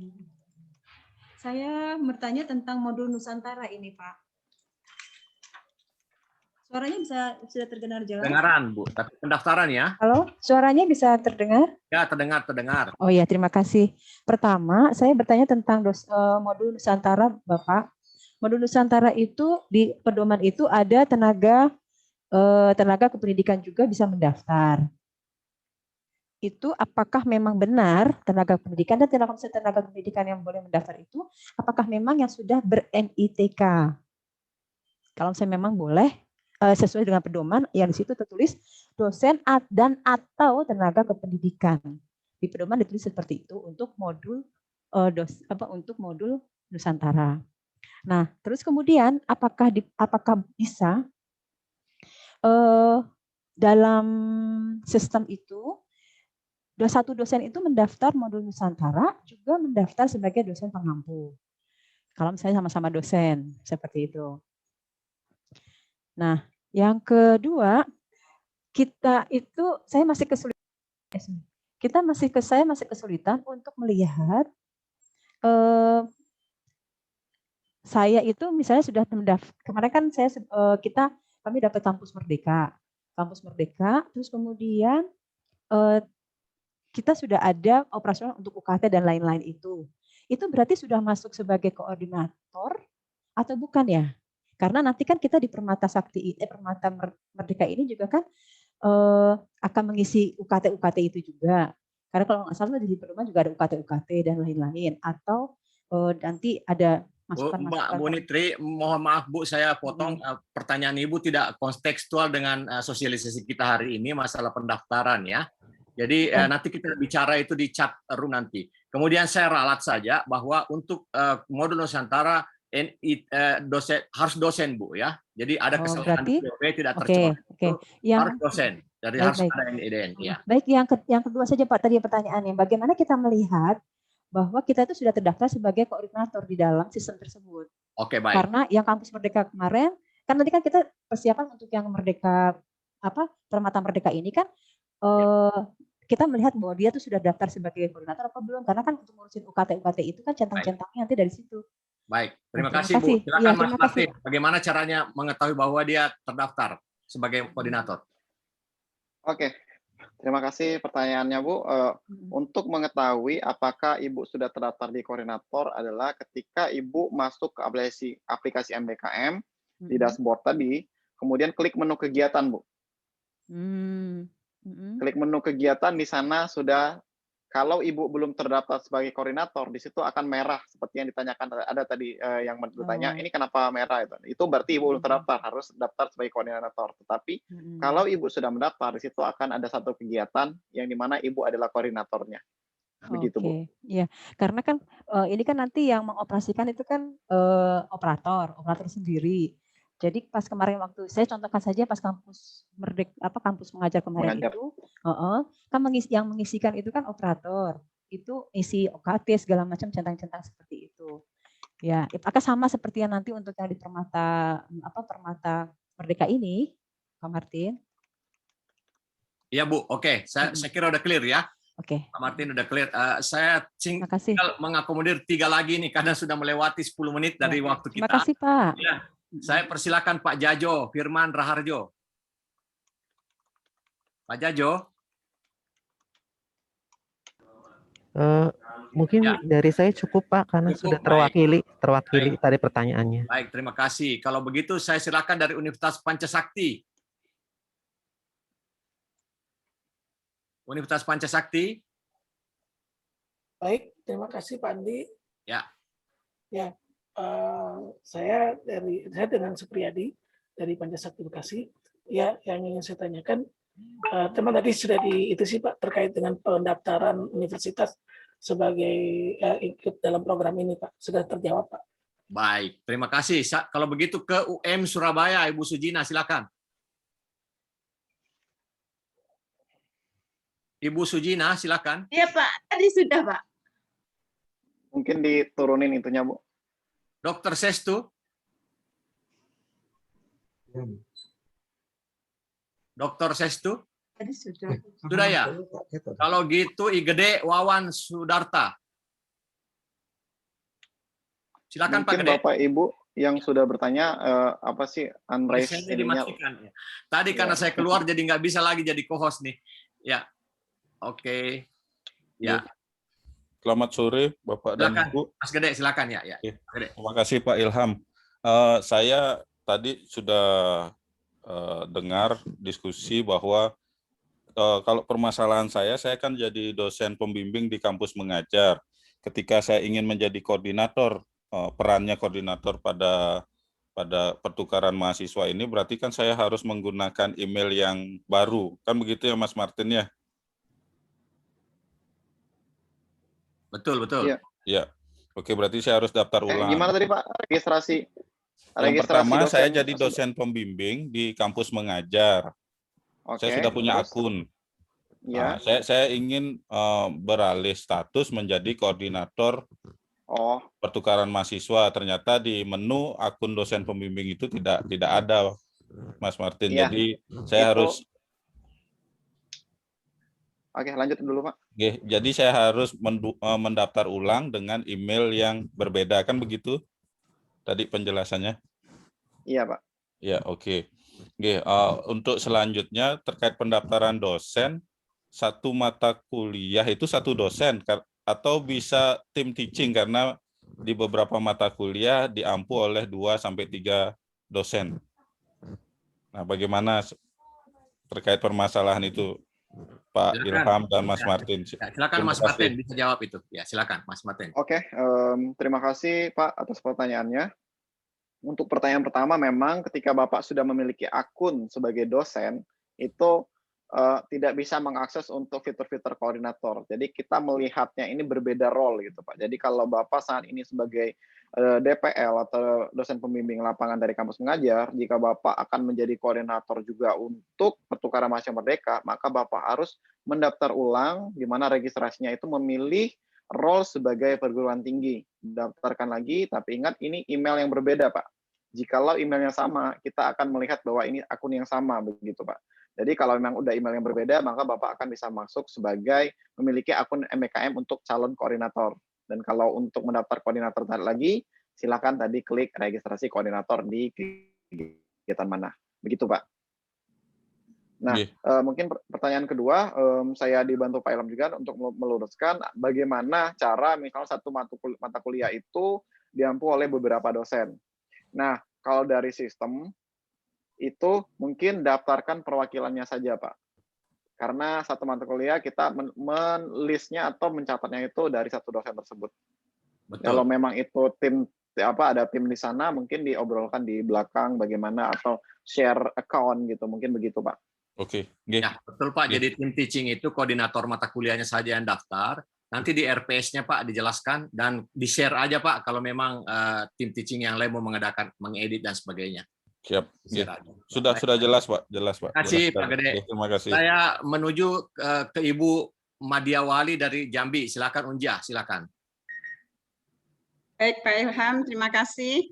D: Saya bertanya tentang modul Nusantara ini, Pak. Suaranya sudah terdengar jelas?
A: Dengaran, Bu. Tapi pendaftaran ya.
D: Halo, suaranya bisa terdengar?
A: Ya, terdengar.
D: Oh ya, terima kasih. Pertama, saya bertanya tentang modul Nusantara, Bapak. Modul Nusantara itu di pedoman itu ada tenaga kependidikan juga bisa mendaftar. Itu apakah memang benar tenaga pendidikan dan tenaga pendidikan yang boleh mendaftar itu apakah memang yang sudah ber-NITK? Kalau saya memang boleh sesuai dengan pedoman yang di situ tertulis dosen dan atau tenaga kependidikan. Di pedoman ditulis seperti itu untuk modul untuk modul Nusantara. Nah, terus kemudian apakah bisa dalam sistem itu satu dosen itu mendaftar modul Nusantara juga mendaftar sebagai dosen pengampu. Kalau misalnya sama-sama dosen seperti itu. Nah, yang kedua, saya masih kesulitan untuk melihat saya itu misalnya sudah mendaftar. Kemarin kan kami dapat kampus Merdeka, terus kemudian kita sudah ada operasional untuk UKT dan lain-lain itu. Itu berarti sudah masuk sebagai koordinator atau bukan ya? Karena nanti kan kita di Permata Merdeka ini juga kan akan mengisi UKT itu juga. Karena kalau nggak salah di pedoman juga ada UKT dan lain-lain. Atau nanti ada masukan-masukan.
A: Bu Nitri, mohon maaf Bu, saya potong. Pertanyaan Ibu tidak kontekstual dengan sosialisasi kita hari ini masalah pendaftaran ya. Jadi nanti kita bicara itu di chat room nanti. Kemudian saya ralat saja bahwa untuk modul Nusantara harus dosen Bu ya. Jadi ada kesalahan tidak tercemar. Harus dosen. Jadi harus ada NIDN ya.
D: Baik, yang kedua saja Pak tadi pertanyaannya. Bagaimana kita melihat bahwa kita itu sudah terdaftar sebagai koordinator di dalam sistem tersebut?
A: Oke, baik.
D: Karena yang kampus Merdeka kemarin, kan nanti kan kita persiapan untuk yang Merdeka Permata Merdeka ini kan kita melihat bahwa dia tuh sudah daftar sebagai koordinator apa belum? Karena kan untuk ngurusin UKT itu kan centang-centangnya nanti dari situ.
A: Baik, terima kasih Bu. Silakan Mas Martin. Bagaimana caranya mengetahui bahwa dia terdaftar sebagai koordinator?
C: Oke, terima kasih pertanyaannya Bu. Untuk mengetahui apakah Ibu sudah terdaftar di koordinator adalah ketika Ibu masuk ke aplikasi MBKM di dashboard tadi, kemudian klik menu kegiatan Bu. Klik menu kegiatan, di sana sudah Kalau Ibu belum terdaftar sebagai koordinator, di situ akan merah seperti yang ditanyakan ada tadi yang bertanya, ini kenapa merah itu? Itu berarti Ibu belum terdaftar, harus daftar sebagai koordinator. Tetapi kalau Ibu sudah mendaftar, di situ akan ada satu kegiatan yang dimana Ibu adalah koordinatornya. Begitu, Bu.
D: Oke, iya. Karena kan ini kan nanti yang mengoperasikan itu kan operator sendiri. Jadi pas kemarin waktu saya contohkan saja pas kampus kampus mengajar kemarin itu, kan yang mengisikan itu kan operator, itu isi OKT segala macam centang-centang seperti itu. Ya, apakah sama seperti yang nanti untuk yang di Permata Merdeka ini, Pak Martin?
A: Iya Bu, oke. Saya kira udah clear ya.
D: Oke.
A: Pak Martin udah clear. Saya tinggal mengakomodir 3 lagi nih karena sudah melewati 10 menit dari waktu kita.
D: Terima kasih Pak.
A: Ya, saya persilakan Pak Jajo, Firman Raharjo. Pak Jajo.
F: Mungkin dari saya cukup Pak karena sudah terwakili tadi pertanyaannya.
A: Baik, terima kasih. Kalau begitu saya silakan dari Universitas Pancasakti. Universitas Pancasakti.
G: Baik, terima kasih Pak Andi.
A: Ya.
G: Ya, saya dengan Supriyadi dari Pancasakti Bekasi. Ya, yang ingin saya tanyakan, teman tadi sudah itu sih Pak terkait dengan pendaftaran universitas sebagai ikut dalam program ini Pak, sudah terjawab Pak.
A: Baik, terima kasih. Kalau begitu ke UM Surabaya, Ibu Sujina, silakan. Ibu Sujina, silakan.
M: Iya Pak, tadi sudah Pak.
C: Mungkin diturunin itunya Bu.
A: Dr. Sestu. Dr. Sestu.
M: Tadi sudah.
A: Sudah ya? Kalau gitu IGD Wawan Sudarta. Silakan
C: Mungkin
A: Pak Gede.
C: Bapak Ibu yang sudah bertanya apa sih unraised ininya?
A: Tadi karena saya keluar jadi nggak bisa lagi jadi co-host nih. Ya. Oke. Ya.
H: Selamat sore Bapak dan
A: Silakan.
H: Ibu.
A: Mas Gede silakan ya. Ya.
H: Terima kasih Pak Ilham. Saya tadi sudah dengar diskusi bahwa kalau permasalahan saya kan jadi dosen pembimbing di kampus mengajar. Ketika saya ingin menjadi koordinator, perannya koordinator pada pertukaran mahasiswa ini, berarti kan saya harus menggunakan email yang baru. Kan begitu ya Mas Martin ya?
A: Betul.
H: Ya. Oke, berarti saya harus daftar ulang.
C: Gimana tadi Pak registrasi?
H: Yang pertama saya jadi dosen pembimbing di kampus mengajar.
C: Oke,
H: saya sudah punya akun.
C: Ya.
H: Nah, saya ingin beralih status menjadi koordinator pertukaran mahasiswa. Ternyata di menu akun dosen pembimbing itu tidak ada, Mas Martin.
C: Ya.
H: Jadi saya harus.
C: Oke, lanjut dulu Pak.
H: Oke, jadi saya harus mendaftar ulang dengan email yang berbeda, kan begitu? Tadi penjelasannya.
C: Iya Pak.
H: Ya, oke. Untuk selanjutnya terkait pendaftaran dosen, satu mata kuliah itu satu dosen atau bisa tim teaching karena di beberapa mata kuliah diampu oleh 2-3 dosen. Nah, bagaimana terkait permasalahan itu, Pak Ilham dan Mas Martin?
A: Silakan Mas Martin bisa jawab itu. Ya, silakan Mas Martin.
C: Oke, terima kasih Pak atas pertanyaannya. Untuk pertanyaan pertama, memang ketika Bapak sudah memiliki akun sebagai dosen, itu tidak bisa mengakses untuk fitur-fitur koordinator. Jadi kita melihatnya ini berbeda role gitu Pak. Jadi kalau Bapak saat ini sebagai DPL atau dosen pembimbing lapangan dari kampus mengajar, jika Bapak akan menjadi koordinator juga untuk pertukaran mahasiswa merdeka, maka Bapak harus mendaftar ulang, di mana registrasinya itu memilih role sebagai perguruan tinggi. Daftarkan lagi, tapi ingat ini email yang berbeda Pak. Jikalau emailnya sama, kita akan melihat bahwa ini akun yang sama begitu Pak. Jadi kalau memang udah email yang berbeda, maka Bapak akan bisa masuk sebagai memiliki akun MBKM untuk calon koordinator. Dan kalau untuk mendaftar koordinator lagi, silakan tadi klik registrasi koordinator di kegiatan mana. Begitu Pak. Nah, mungkin pertanyaan kedua, saya dibantu Pak Ilham juga untuk meluruskan bagaimana cara misalnya satu mata kuliah itu diampu oleh beberapa dosen. Nah, kalau dari sistem, itu mungkin daftarkan perwakilannya saja Pak. karena satu mata kuliah kita men-listnya atau mencatatnya itu dari satu dosen tersebut.
A: Betul.
C: Kalau memang itu tim ada tim di sana, mungkin diobrolkan di belakang bagaimana atau share account gitu, mungkin begitu Pak.
H: Oke.
A: Ya, betul Pak. Jadi tim teaching itu koordinator mata kuliahnya saja yang daftar. Nanti di RPS-nya Pak dijelaskan dan di-share aja Pak kalau memang tim teaching yang lain mau mengedit dan sebagainya.
H: Siap. Ya. Sudah jelas Pak, jelas Pak.
A: Terima kasih
H: Jelas,
A: Pak Gede.
H: Terima kasih.
A: Saya menuju ke Ibu Madiawali dari Jambi. Silakan Unja, silakan.
E: Baik Pak Ilham, terima kasih.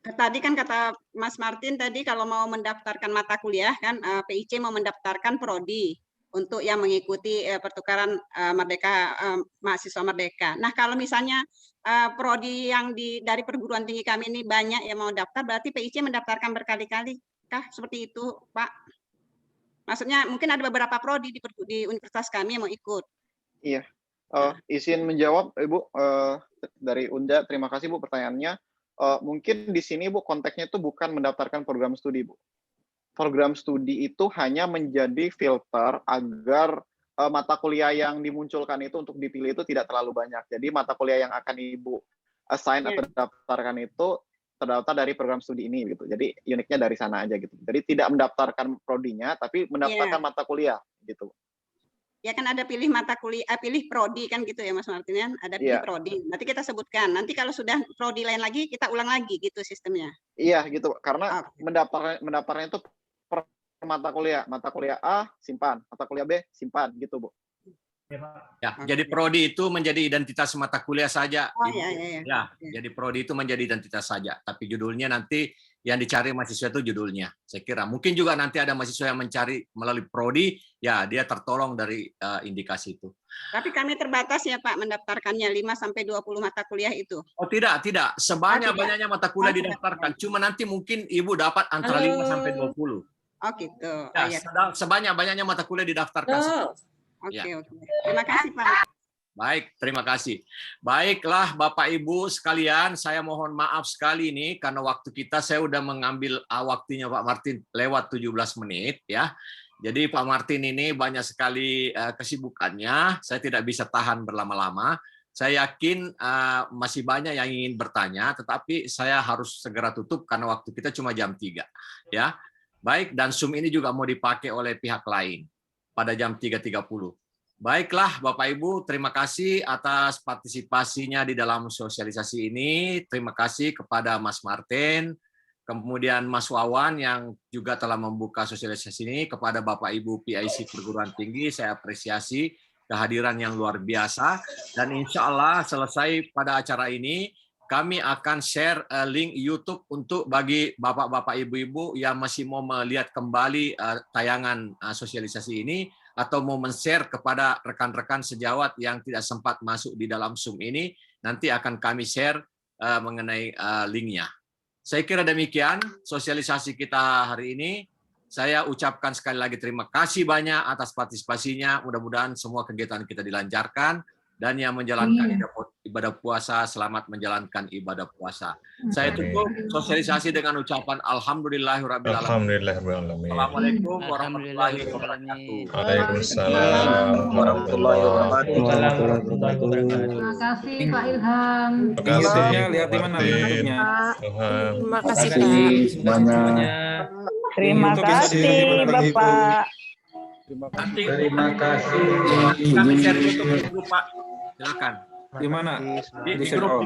E: Tadi kan kata Mas Martin tadi kalau mau mendaftarkan mata kuliah kan PIC mau mendaftarkan prodi untuk yang mengikuti pertukaran Merdeka mahasiswa Merdeka. Nah kalau misalnya prodi yang dari perguruan tinggi kami ini banyak yang mau daftar, berarti PIC mendaftarkan berkali-kali kah seperti itu Pak? Maksudnya mungkin ada beberapa prodi di universitas kami yang mau ikut.
C: Iya. Izin menjawab Ibu dari Unda. Terima kasih Bu pertanyaannya. Mungkin di sini Bu konteksnya itu bukan mendaftarkan program studi Bu. Program studi itu hanya menjadi filter agar mata kuliah yang dimunculkan itu untuk dipilih itu tidak terlalu banyak. Jadi mata kuliah yang akan Ibu assign atau daftarkan itu terdaftar dari program studi ini gitu. Jadi uniknya dari sana aja gitu. Jadi tidak mendaftarkan prodinya tapi mendaftarkan mata kuliah gitu.
E: Ya kan ada pilih mata kuliah, pilih prodi kan gitu ya Mas Martin kan, ada pilih prodi. Nanti kita sebutkan. Nanti kalau sudah prodi lain lagi kita ulang lagi gitu sistemnya.
C: Iya gitu, karena mendaftarnya itu per mata kuliah A simpan, mata kuliah B simpan gitu Bu.
A: Ya, jadi prodi itu menjadi identitas mata kuliah saja.
E: Oh iya.
A: Ya, jadi prodi itu menjadi identitas saja. Tapi judulnya nanti yang dicari mahasiswa itu judulnya. Saya kira mungkin juga nanti ada mahasiswa yang mencari melalui prodi, ya dia tertolong dari indikasi itu.
E: Tapi kami terbatas ya Pak mendaftarkannya 5 sampai 20 mata kuliah itu.
A: Oh tidak. Sebanyak-banyaknya mata kuliah didaftarkan. Cuma nanti mungkin Ibu dapat antara 5 sampai 20.
E: Oh gitu.
A: Ya, sebanyak-banyaknya mata kuliah didaftarkan.
E: Oke. Terima kasih Pak.
A: Baik, terima kasih. Baiklah Bapak Ibu sekalian, saya mohon maaf sekali nih karena waktu kita saya udah mengambil waktunya Pak Martin lewat 17 menit ya. Jadi Pak Martin ini banyak sekali kesibukannya, saya tidak bisa tahan berlama-lama. Saya yakin masih banyak yang ingin bertanya, tetapi saya harus segera tutup karena waktu kita cuma jam 3 ya. Baik, dan Zoom ini juga mau dipakai oleh pihak lain pada jam 3.30. Baiklah Bapak Ibu, terima kasih atas partisipasinya di dalam sosialisasi ini. Terima kasih kepada Mas Martin, kemudian Mas Wawan yang juga telah membuka sosialisasi ini, kepada Bapak Ibu PIC perguruan tinggi, saya apresiasi kehadiran yang luar biasa. Dan insya Allah selesai pada acara ini, kami akan share link YouTube untuk bagi Bapak-Bapak Ibu-Ibu yang masih mau melihat kembali tayangan sosialisasi ini, atau mau men-share kepada rekan-rekan sejawat yang tidak sempat masuk di dalam Zoom ini, nanti akan kami share mengenai linknya. Saya kira demikian sosialisasi kita hari ini. Saya ucapkan sekali lagi terima kasih banyak atas partisipasinya. Mudah-mudahan semua kegiatan kita dilancarkan, dan yang menjalankan ibadah puasa selamat menjalankan ibadah puasa. Saya tutup sosialisasi dengan ucapan alhamdulillahirabbil alamin.
I: Alhamdulillahirabbil alamin.
A: Assalamualaikum warahmatullahi wabarakatuh.
I: Waalaikumsalam warahmatullahi wabarakatuh.
N: Terima kasih Pak Ilham.
P: Terima kasih. Lihat di mana YouTube-nya.
N: Terima kasih Pak.
J: Terima kasih Bapak.
P: Terima kasih.
A: Kami share YouTube dulu Pak. Silakan.
P: Di mana?
A: Di grup.